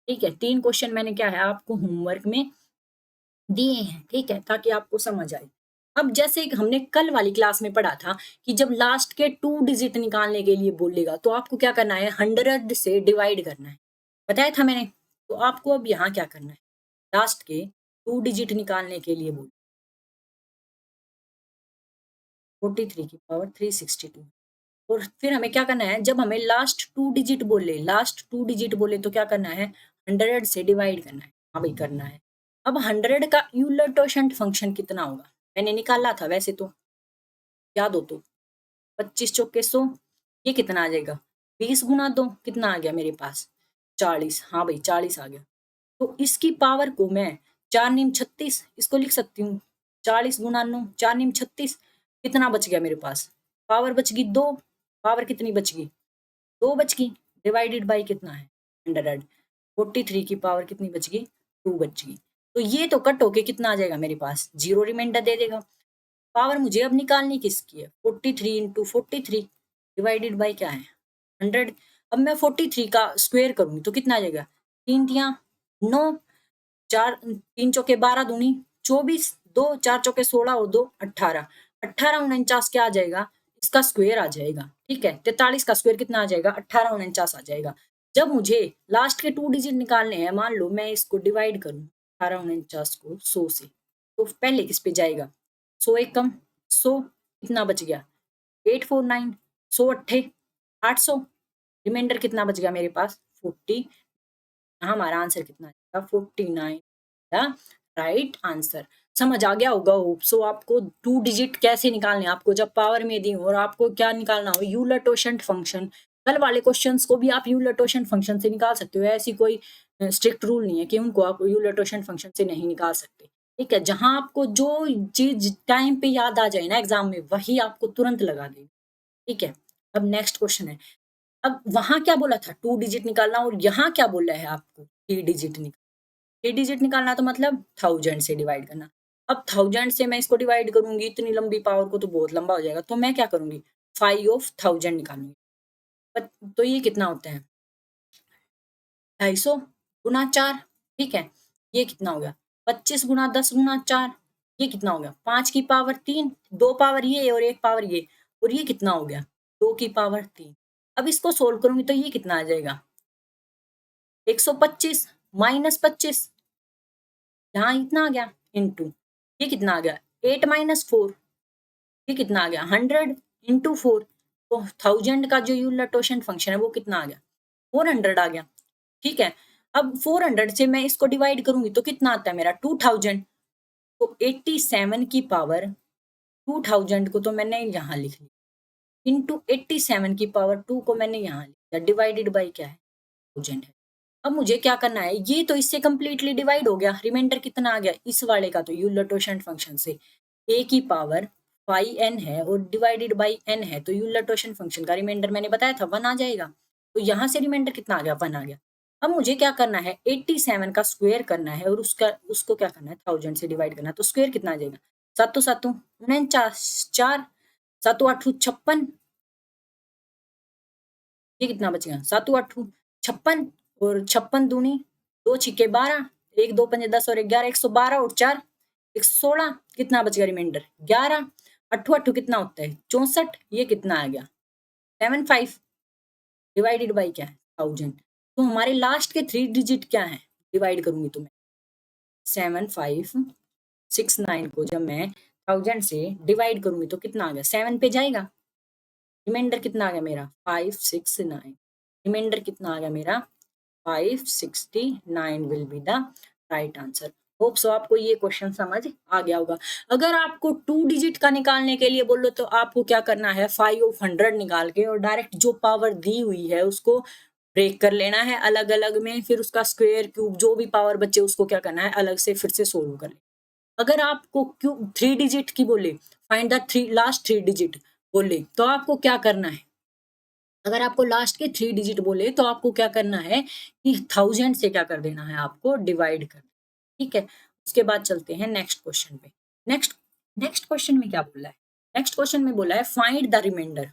ठीक है, 3 क्वेश्चन मैंने क्या है आपको होमवर्क में दिए हैं, ठीक है, ताकि आपको समझ आए। अब जैसे हमने कल वाली क्लास में पढ़ा था कि जब लास्ट के 2 डिजिट निकालने के लिए बोलेगा तो आपको क्या करना है 100 से डिवाइड करना है, बताया था मैंने। तो आपको अब यहाँ क्या करना है, लास्ट के 2 डिजिट निकालने के लिए बोल 43 की पावर 362। और फिर हमें क्या करना है, जब हमें लास्ट 2 डिजिट बोले तो क्या करना है, 100 से डिवाइड करना है। हाँ भाई करना है। अब 100 का यूलर टोशंट फंक्शन कितना होगा, मैंने निकाला था वैसे तो, याद हो तो, 25 चौके 100, ये कितना आ जाएगा, 20 गुना 2 कितना आ गया मेरे पास, 40। हाँ भाई 40 आ गया। तो इसकी पावर को मैं 4 नीम 36 इसको लिख सकती हूँ, 40 गुना 9, 4 नीम 36, कितना बच गया मेरे पास, पावर बच गई 2। पावर कितनी बच गई, 2 बच गई, डिवाइडेड बाई कितना है 100। 43 की पावर कितनी बच गई, 2 बच गई। तो ये तो कट होके कितना आ जाएगा मेरे पास, जीरो रिमाइंडर दे देगा। पावर मुझे अब निकालनी किसकी है, 43 इंटू 43 डिवाइडेड बाई क्या है 100। अब मैं 43 का स्क्वायर करूंगी तो कितना आ जाएगा, 3 तिया 9, 4 3 चौके 12 दूनी 24, 2 4 चौके 16 और 2 18, 18 49 क्या आ जाएगा, इसका स्क्वायर आ जाएगा। ठीक है, 43 का स्क्वायर कितना आ जाएगा, 18 49 आ जाएगा। जब मुझे लास्ट के 2 डिजिट निकालने हैं, मान लो मैं इसको डिवाइड करूं 18 49 को 100 से, तो पहले किस पे जाएगा, 100 एक कम 100, कितना बच गया 849, 100 अट्ठे 800, रिमाइंडर कितना बच गया मेरे पास 40। हमारा आंसर कितना आएगा 49, द राइट आंसर। समझ आ गया होगा होप सो आपको 2 डिजिट कैसे निकालने हैं, आपको जब पावर में दी हो और आपको क्या निकालना हो, यूलर टोशंट फंक्शन। कल वाले क्वेश्चंस को भी आप यूलर टोशंट फंक्शन से निकाल सकते हो, ऐसी कोई स्ट्रिक्ट रूल नहीं है कि उनको आप यूलर टोशंट फंक्शन से नहीं निकाल सकते। ठीक है, जहां आपको जो चीज टाइम पे याद आ जाए ना एग्जाम में, वही आपको तुरंत लगा देगी। ठीक है, अब नेक्स्ट क्वेश्चन है। अब वहां क्या बोला था 2 डिजिट निकालना, और यहाँ क्या बोला है आपको 3 डिजिट निकालना। 3 डिजिट निकालना तो मतलब 1000 से डिवाइड करना। अब 1000 से मैं इसको डिवाइड करूंगी, इतनी लंबी पावर को तो बहुत लंबा हो जाएगा, तो मैं क्या करूंगी 5 ऑफ 1000 निकालूंगी। तो ये कितना होता है 250 गुना 4। ठीक है, ये कितना हो गया 25 गुना 10 गुना 4, ये कितना हो गया 5 की पावर 3, 2 पावर ये और 1 पावर ये, और ये कितना हो गया 2 की पावर 3। अब इसको सोल्व करूंगी तो ये कितना आ जाएगा 125 माइनस 25, यहाँ इतना आ गया इंटू, ये कितना आ गया 8 माइनस 4, ये कितना आ गया 100 इंटू 4। तो 1000 का जो यूलर टोशंट फंक्शन है वो कितना आ गया 400 आ गया। ठीक है, अब 400 से मैं इसको डिवाइड करूंगी तो कितना आता है मेरा 2000। तो 87 की पावर 2000 को तो मैंने यहाँ लिख लिया, इंटू 87 की पावर 2 को मैंने यहाँ लिखा, डिवाइडेड बाई क्या है 1000 है। अब मुझे क्या करना है, ये तो इससे कंप्लीटली डिवाइड हो गया, रिमाइंडर कितना आ गया इस वाले का, तो यूलर टोशंट फंक्शन से a की पावर 5n है और डिवाइडेड बाई n है, तो यूलर टोशंट फंक्शन का रिमाइंडर मैंने बताया था 1 आ जाएगा। तो यहाँ से रिमाइंडर कितना आ गया 1 आ गया। अब मुझे क्या करना है 87 का स्क्वायर करना है और उसको क्या करना है 1000 से डिवाइड करना है, तो स्क्वायर कितना आ जाएगा 7 7 49, 4 7 8 56, ये कितना बचेगा 7 8 56, और 56 दूनी 2 छिके 12, 1 2 5 10 और 11 112 और 4 116, कितना बचेगा रिमाइंडर 11। 8 8 कितना होता है 64, ये कितना आ गया 75, डिवाइडेड बाई क्या है 1000। तो हमारे लास्ट के 3 डिजिट क्या है, डिवाइड करूंगी तो मैं 7569 को जब मैं 1000 से डिवाइड करूंगी तो कितना आ गया 7 पे जाएगा, रिमाइंडर कितना आ गया मेरा 569, रिमाइंडर कितना आ गया मेरा 569 will be the right answer. Hope so आपको ये क्वेश्चन समझ आ गया होगा। अगर आपको 2 डिजिट का निकालने के लिए बोलो तो आपको क्या करना है 5 ऑफ 100 निकाल के और डायरेक्ट जो पावर दी हुई है उसको ब्रेक कर लेना है अलग अलग में, फिर उसका स्क्वायर क्यूब जो भी पावर बचे उसको क्या करना है अलग से फिर से सोल्व कर लेना। अगर आपको क्यूब 3 डिजिट की बोले, फाइंड द लास्ट 3 डिजिट बोले, तो आपको क्या करना है, अगर आपको लास्ट के 3 डिजिट बोले तो आपको क्या करना है कि 1000 से क्या कर देना है आपको डिवाइड कर। ठीक है, उसके बाद चलते हैं नेक्स्ट क्वेश्चन पे। नेक्स्ट नेक्स्ट क्वेश्चन में क्या बोला है, नेक्स्ट क्वेश्चन में बोला है फाइंड द रिमाइंडर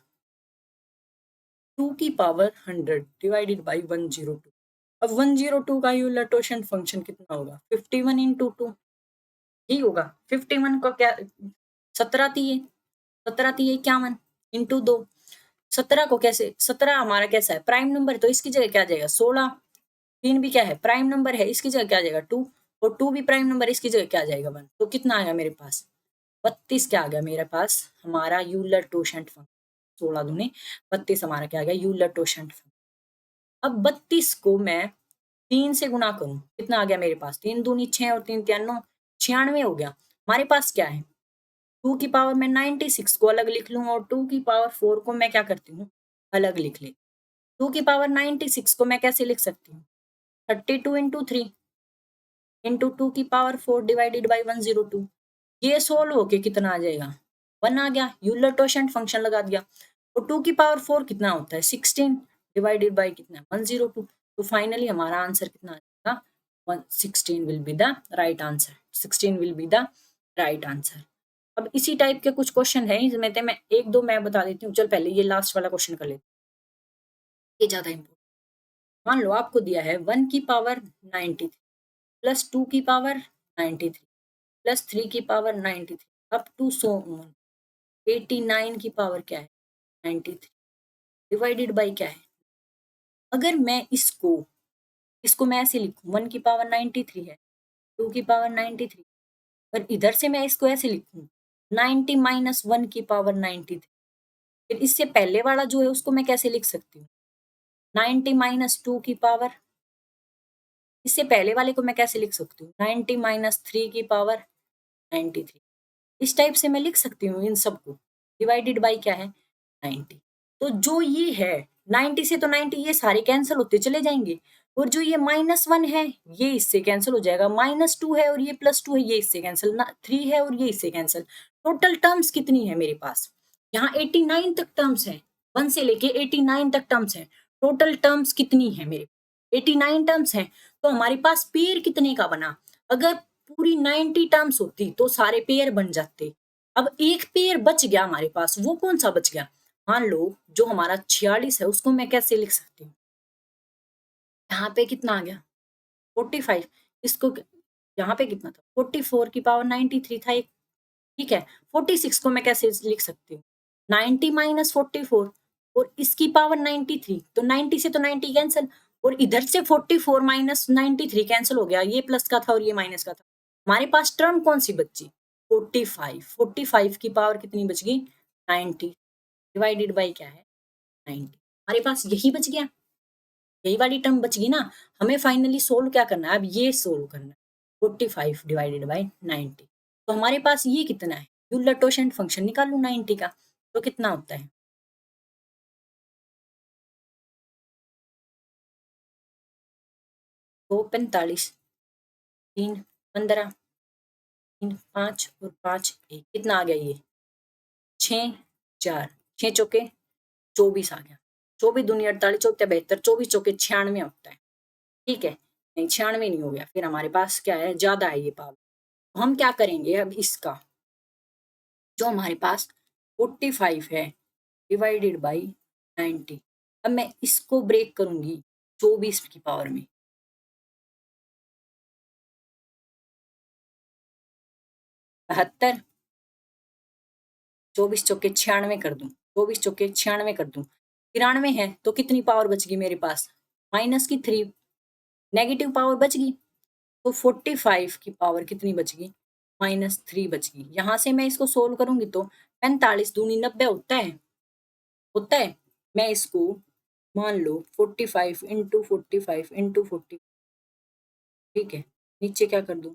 2 की पावर 100 डिवाइडेड बाई 102। अब 102 का यूलर टोशंट फंक्शन कितना होगा 51 इंटू 2 ही होगा। 51 का क्या 17 तिये 17 तिये 51 इंटू 2। 17 को कैसे 17 हमारा कैसा है प्राइम नंबर, तो इसकी जगह क्या आ जाएगा 16। 3 भी क्या है प्राइम नंबर है, इसकी जगह क्या आ जाएगा 2, और 2 भी प्राइम नंबर, इसकी जगह क्या आ जाएगा 1। तो कितना आएगा मेरे पास 32 क्या आ गया मेरे पास, हमारा यूलर टोशेंट फंक्शन। 16 दूनी 32 हमारा क्या आ गया, यूलर टोशेंट फंक्शन। अब 32 को मैं 3 से गुना करूं, कितना आ गया मेरे पास, 3 दूनी 6 और 3 9, 96 हो गया। हमारे पास क्या है, 2 की पावर में 96 को अलग लिख लूं और 2 की पावर 4 को मैं क्या करती हूँ, अलग लिख ले। 2 की पावर 96 को मैं कैसे लिख सकती हूँ, 32 इंटू 3 इंटू 2 की पावर 4 डिवाइडेड बाई 102। ये सोल्व होके कितना आ जाएगा, 1 आ गया, यूलर टोशेंट फंक्शन लगा दिया। और 2 की पावर 4 कितना होता है, 16 डिवाइडेड बाई कितना, 102। तो फाइनली हमारा आंसर कितना आ जाएगा, 16 will be the right answer, 16 will be the right answer. अब इसी टाइप के कुछ क्वेश्चन है इसमें, मैं एक दो मैं बता देती हूँ। चल पहले ये लास्ट वाला क्वेश्चन कर लेते हैं, ये ज्यादा इंपॉर्टेंट। मान लो आपको दिया है 1 की पावर 93 प्लस 2 की पावर 93 प्लस 3 की power 93 up to so on 89 की पावर क्या है, 93 डिवाइडेड बाई क्या है। अगर मैं इसको इसको मैं ऐसे लिखूं, 1 की पावर 93 है, 2 की पावर 93, पर इधर से मैं इसको ऐसे लिखूं, 90 माइनस 1 की पावर 93, फिर इससे पहले वाला जो है उसको मैं कैसे लिख सकती हूँ, 90 माइनस 2 की पावर, इससे पहले वाले को मैं कैसे लिख सकती हूँ, 90 माइनस 3 की पावर 93। इस टाइप से मैं लिख सकती हूँ इन सबको, डिवाइडेड बाई क्या है, 90। तो जो ये है 90 से तो 90 ये सारे कैंसिल होते चले जाएंगे, और जो ये -1 है ये इससे कैंसिल हो जाएगा, -2 है और ये +2 है ये इससे कैंसिल, 3 है और ये इससे कैंसिल। टोटल टर्म्स कितनी है मेरे पास, यहाँ 89 तक टर्म्स है, 1 से लेके 89 तक टर्म्स है। टोटल टर्म्स कितनी है मेरे, 89 टर्म्स है। तो हमारे पास पेयर कितने का बना, अगर पूरी 90 टर्म्स होती तो सारे पेयर बन जाते। अब एक पेयर बच गया हमारे पास, वो कौन सा बच गया, मान लो जो हमारा 46 है उसको मैं कैसे लिख सकती हूँ, यहाँ पे कितना आ गया 45, इसको यहाँ पे कितना था 44 की पावर 93 था एक, ठीक है। 46 को मैं कैसे लिख सकती हूँ, 90 माइनस 44 और इसकी पावर 93, तो 90 से तो 90 कैंसिल, और इधर से 44 माइनस 93 कैंसिल हो गया, ये प्लस का था और ये माइनस का था। हमारे पास टर्म कौन सी बची, 45, 45 की पावर कितनी बच गई, 90 डिवाइडेड बाई क्या है, 90। हमारे पास यही बच गया, यही वाली टर्म बच गई ना। हमें फाइनली सोल्व क्या करना है, अब ये सोल्व करना है, 45 डिवाइडेड बाई 90। तो हमारे पास ये कितना है, यूलर टोशेंट फंक्शन निकालू 90 का, तो कितना होता है, दो 45, 3 15, 3 5 और 5 1, कितना आ गया ये 6 4, 6 चौके 24 आ गया, 24 दूनी 48, 24 72, 24 चौके 96 होता है, ठीक है। नहीं 96 नहीं हो गया, फिर हमारे पास क्या है, ज्यादा है ये पावर। तो हम क्या करेंगे अब इसका, जो हमारे पास 45 है डिवाइडेड बाई 90, अब मैं इसको ब्रेक करूंगी 24 की पावर में, 72, 24 चौके 96 कर दूं, 24 चौके 96 कर दूं, 93 है तो कितनी पावर बच गई मेरे पास, माइनस की 3, नेगेटिव पावर बच गई, तो 45 की पावर कितनी बच गई, -3 बच गई। यहां से मैं इसको सोल्व करूंगी तो 45 दूनी 90 होता है। मैं इसको मान लो 45 इंटू 45 इंटू 40, ठीक है, नीचे क्या कर दूं,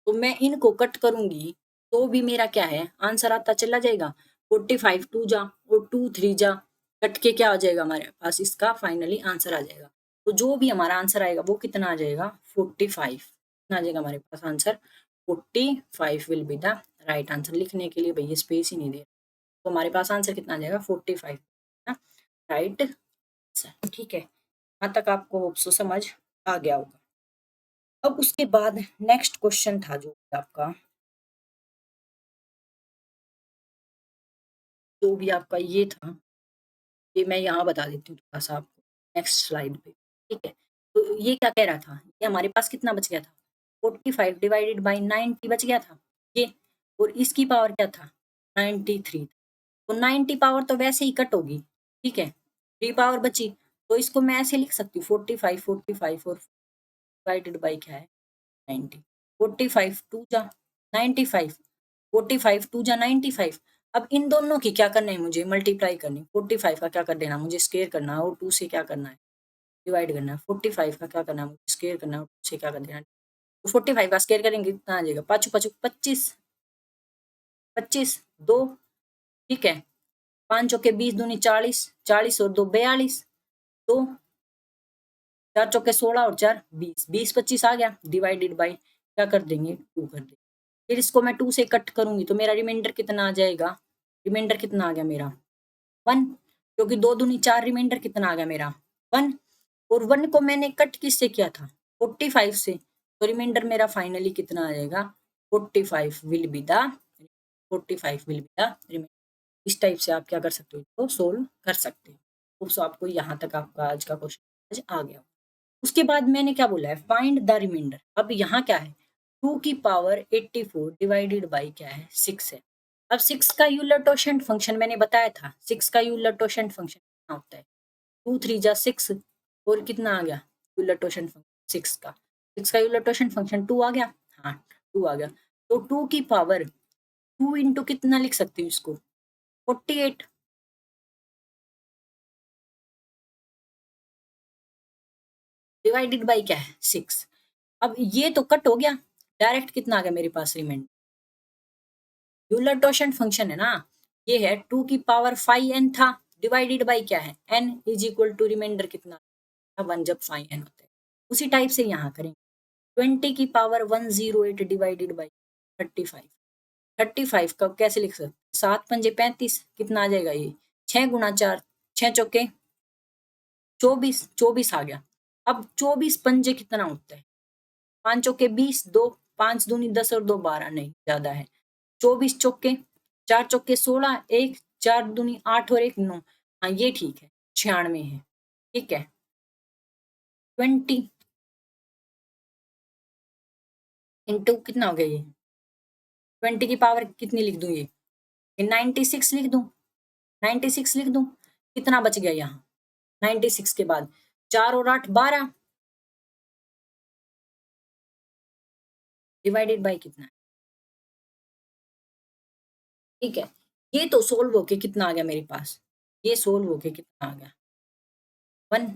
तो मैं इनको कट करूंगी तो भी मेरा क्या है, आंसर आता चला जाएगा, 45 2 जा और 2 3 जा, कट के क्या आ जाएगा हमारे पास, इसका फाइनली आंसर आ जाएगा। तो जो भी हमारा आंसर आएगा वो कितना आ जाएगा, 45 कितना आ जाएगा हमारे पास answer, 45 will be the right answer. लिखने के लिए भैया स्पेस ही नहीं दे, तो हमारे पास आंसर कितना आ जाएगा, 45 राइट आंसर, ठीक है। यहाँ तक आपको होप सो समझ आ गया होगा। अब उसके बाद नेक्स्ट क्वेश्चन था जो आपका, जो भी आपका ये था, ये मैं यहाँ बता देती हूँ थोड़ा सा आपको नेक्स्ट स्लाइड पे, ठीक है। तो ये क्या कह रहा था, ये हमारे पास कितना बच गया था, 45 डिवाइडेड बाई 90 बच गया था ये, और इसकी पावर क्या था 93, तो 90 पावर तो वैसे ही कट होगी, ठीक है, 3 पावर बची, तो इसको मैं ऐसे लिख सकती हूँ 45 45 और डिवाइडेड बाई क्या है 90, 45 2 जा 95, 45 2 जा 95। अब इन दोनों की क्या करना है, मुझे मल्टीप्लाई करनी। 45 का क्या कर देना, मुझे स्क्वायर करना है, और 2 से क्या करना है, डिवाइड करना है। 45 का क्या करना है, मुझे स्क्वायर करना है, और 2 से क्या कर देना है। तो 45 का स्क्वायर करेंगे कितना आ जाएगा, 5 5 25, 25 2, ठीक है। 5 चौके 20 दूनी 40, 40 और 2 42, 2 4 चौके 16 और 4 20, 20 25 आ गया। डिवाइडेड बाय क्या कर देंगे, 2 कर देंगे। फिर इसको मैं 2 से कट करूंगी तो मेरा रिमाइंडर कितना आ जाएगा, रिमाइंडर कितना आ गया मेरा 1, क्योंकि 2 दूनी 4, रिमाइंडर कितना आ गया मेरा 1। और 1 को मैंने कट किससे किया था, 45 से, तो रिमाइंडर मेरा फाइनली कितना आ जाएगा, 45 will be the 45 will be the remainder. इस टाइप से आप क्या कर सकते हो, इसको सोल्व कर सकते हो। तो आपको यहाँ तक आपका आज का क्वेश्चन आ गया। उसके बाद मैंने क्या बोला है, फाइंड द रिमाइंडर। अब यहाँ क्या है, 2 की पावर 84 डिवाइडेड बाई क्या है, 6 है। अब 6 का यूलर टॉसेंट फंक्शन मैंने बताया था, 6 का यूलर टॉसेंट फंक्शन कितना होता है, 2 3 जा 6, और कितना आ गया यूलर टॉसेंट फंक्शन 6 का, 6 का यूलर टॉसेंट फंक्शन 2 आ गया, हाँ 2 आ गया। तो 2 की पावर 2 इंटू कितना लिख सकती हूँ इसको, 48, डिवाइडेड बाई क्या है 6। अब ये तो कट हो गया, डायरेक्ट कितना आ गया मेरे पास रिमाइंडर, यूलर टॉसेंट फंक्शन है ना, ये है 2 की पावर 5n था, डिवाइडेड बाई क्या है n is equal to remainder कितना, 1 जब 5n होता है। उसी टाइप से यहाँ करेंगे, 20 की पावर 108 डिवाइडेड बाई 35, 35 का कैसे लिख सकते, 7 पंजे 35, कितना आ जाएगा ये 6 गुना 4, 6 चौके 24, 24 आ गया। अब 24 पंजे कितना होता है, 5 चौके 20, 2 5 दूनी 10 और 2 12, नहीं ज्यादा है, 24 चौके, 4 चौके 16, 1 4 दूनी 8 और 1 9, हाँ ये ठीक है, 96 है, ठीक है। 20 इंटू कितना हो गया ये, 20 की पावर कितनी लिख दूं, ये 96 लिख दूं, 96 लिख दूं, कितना बच गया यहाँ 96 के बाद 4 और 8 12, डिवाइडेड बाई कितना है, ठीक है। ये तो सोल्व होके कितना आ गया मेरे पास, ये सोल्व होके कितना आ गया 1,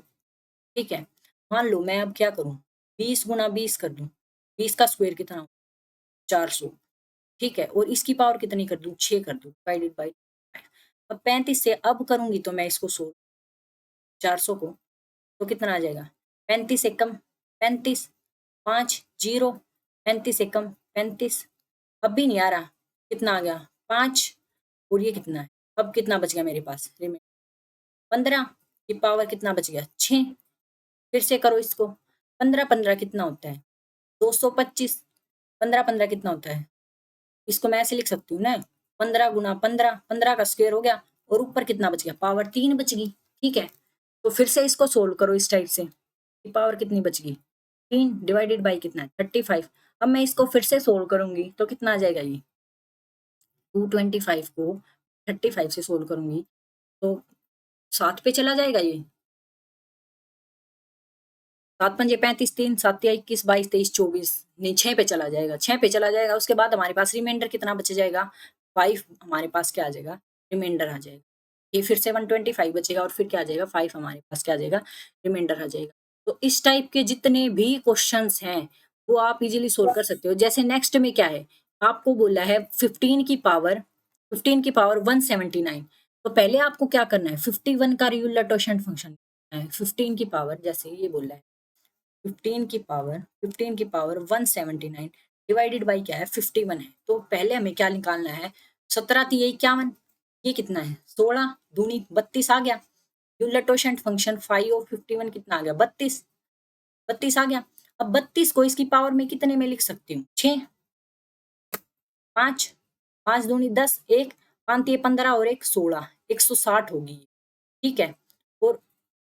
ठीक है। मान लो मैं अब क्या करूं, 20 गुना 20 कर दूं, 20 का स्क्वायर कितना, 400, ठीक है। और इसकी पावर कितनी कर दूं, 6 कर दूं, डिवाइडेड बाई। अब 35 से अब करूंगी तो मैं इसको सोल्व, 400 को, तो कितना आ जाएगा, 35 से कम 35, 5 0, 35 से कम 35, अब भी नहीं आ रहा, कितना आ गया 5, और ये कितना है, अब कितना बच गया मेरे पास रिमेन, 15 की पावर कितना बच गया 6, फिर से करो इसको, 15 15 कितना होता है 225, 15 15 कितना होता है, इसको मैं ऐसे लिख सकती हूँ ना, 15 गुना 15, 15 का स्क्वायर हो गया, और ऊपर कितना बच गया, पावर 3 बच गई, ठीक है। तो फिर से इसको सोल्व करो इस टाइप से, पावर कितनी बच गई 3, डिवाइडेड बाई कितना है 35। अब मैं इसको फिर से सोल्व करूंगी तो कितना आ जाएगा, ये 225 को 35 से सोल्व करूंगी तो 7 पे चला जाएगा, ये 7 पंजे 35, 3 7 या 21 22 23 24, नहीं 6 पे चला जाएगा, 6 पे चला जाएगा। उसके बाद हमारे पास रिमाइंडर कितना बच जाएगा 5, हमारे पास क्या आ जाएगा, रिमाइंडर आ जाएगा। ये फिर से 125 बचेगा, और फिर क्या आ जाएगा 5, हमारे पास क्या आ जाएगा, रिमाइंडर आ जाएगा। तो इस टाइप के जितने भी क्वेश्चंस हैं वो आप इजीली सोल्व कर सकते हो। जैसे नेक्स्ट में क्या है, आपको बोला है 15 की पावर 179, तो पहले आपको क्या करना है, 51 का रियूलर टॉसेंट फंक्शन है। 15 की पावर, जैसे ये बोला है 15 की पावर 179 डिवाइडेड बाई क्या है 51 है, तो पहले हमें क्या निकालना है, 17 3 51, ये कितना है 16 दूनी 32 आ गया। यूलर टॉसेंट फंक्शन 5 और 51 कितना आ गया 32, 32 आ गया। अब 32 को इसकी पावर में कितने में लिख सकती हूँ, 6, 5 5 दूनी 10, 1 5 3 15 और 1 16, 160 होगी, ठीक है। और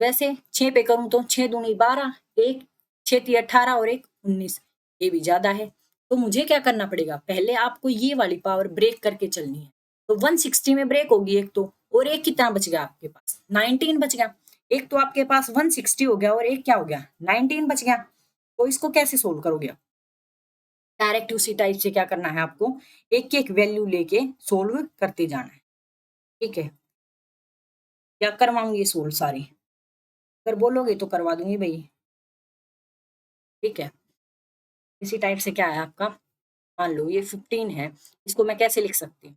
वैसे 6 पे करूं तो 6 दूनी 12, 1 6 3 18 और 1 19, ये भी ज्यादा है। तो मुझे क्या करना पड़ेगा, पहले आपको ये वाली पावर ब्रेक करके चलनी है। तो 160 में ब्रेक होगी एक तो, और एक कितना बच गया आपके पास 19 बच गया। एक तो आपके पास 160 हो गया, और एक क्या हो गया 19 बच गया। तो इसको कैसे सोल्व करोगे, डायरेक्ट उसी टाइप से क्या करना है आपको, एक एक वैल्यू लेके सोल्व करते जाना है। ठीक है, क्या करवाऊंगी सोल्व सारी, अगर बोलोगे तो करवा दूंगी भाई। ठीक है, इसी टाइप से क्या है आपका, मान लो ये 15 है, इसको मैं कैसे लिख सकती हूँ,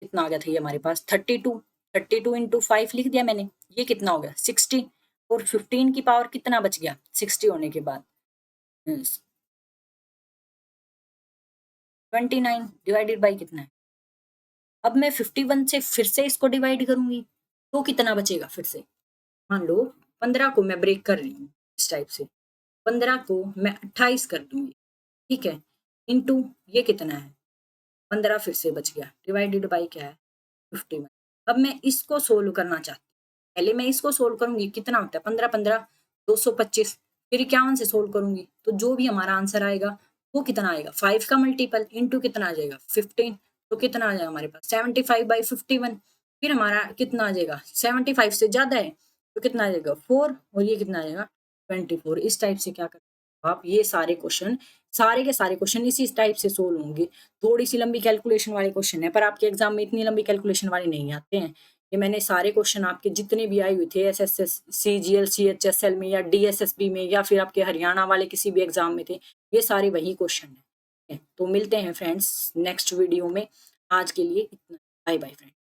कितना आ गया था ये हमारे पास 32, 32 इंटू 5 लिख दिया मैंने, ये कितना हो गया 60, और 15 की पावर कितना बच गया 60 होने के बाद 29 डिवाइडेड बाई कितना है। अब मैं 51 से फिर से इसको डिवाइड करूंगी तो कितना बचेगा फिर से, मान लो 15 को मैं ब्रेक कर रही हूँ इस टाइप से, 15 को मैं 28 कर दूंगी। ठीक है, इंटू ये कितना है 15 फिर से बच गया, डिवाइडेड बाई क्या है 51। अब मैं इसको सोल्व करना चाहती हूँ, पहले मैं इसको सोल्व करूंगी, कितना होता है 15 15 225, फिर 51 से सोल्व करूंगी तो जो भी हमारा आंसर आएगा वो कितना आएगा 5 का मल्टीपल इंटू कितना आ जाएगा 15, तो कितना आ जाएगा हमारे पास 75/51, फिर हमारा कितना आ जाएगा 75 से ज्यादा है तो कितना आ जाएगा 4, और ये कितना आ जाएगा 24। इस टाइप से क्या कर आप, ये सारे के सारे क्वेश्चन इसी टाइप से सोल्व होंगे। थोड़ी सी लंबी कैलकुलेशन वाले क्वेश्चन है, पर आपके एग्जाम में इतनी लंबी कैलकुलेशन वाले नहीं आते हैं। ये मैंने सारे क्वेश्चन आपके जितने भी आए हुए थे SSS CGL CHSL में या DSSB में या फिर आपके हरियाणा वाले किसी भी एग्जाम में थे, ये सारे वही क्वेश्चन है। तो मिलते हैं फ्रेंड्स नेक्स्ट वीडियो में, आज के लिए इतना, बाय बाय फ्रेंड।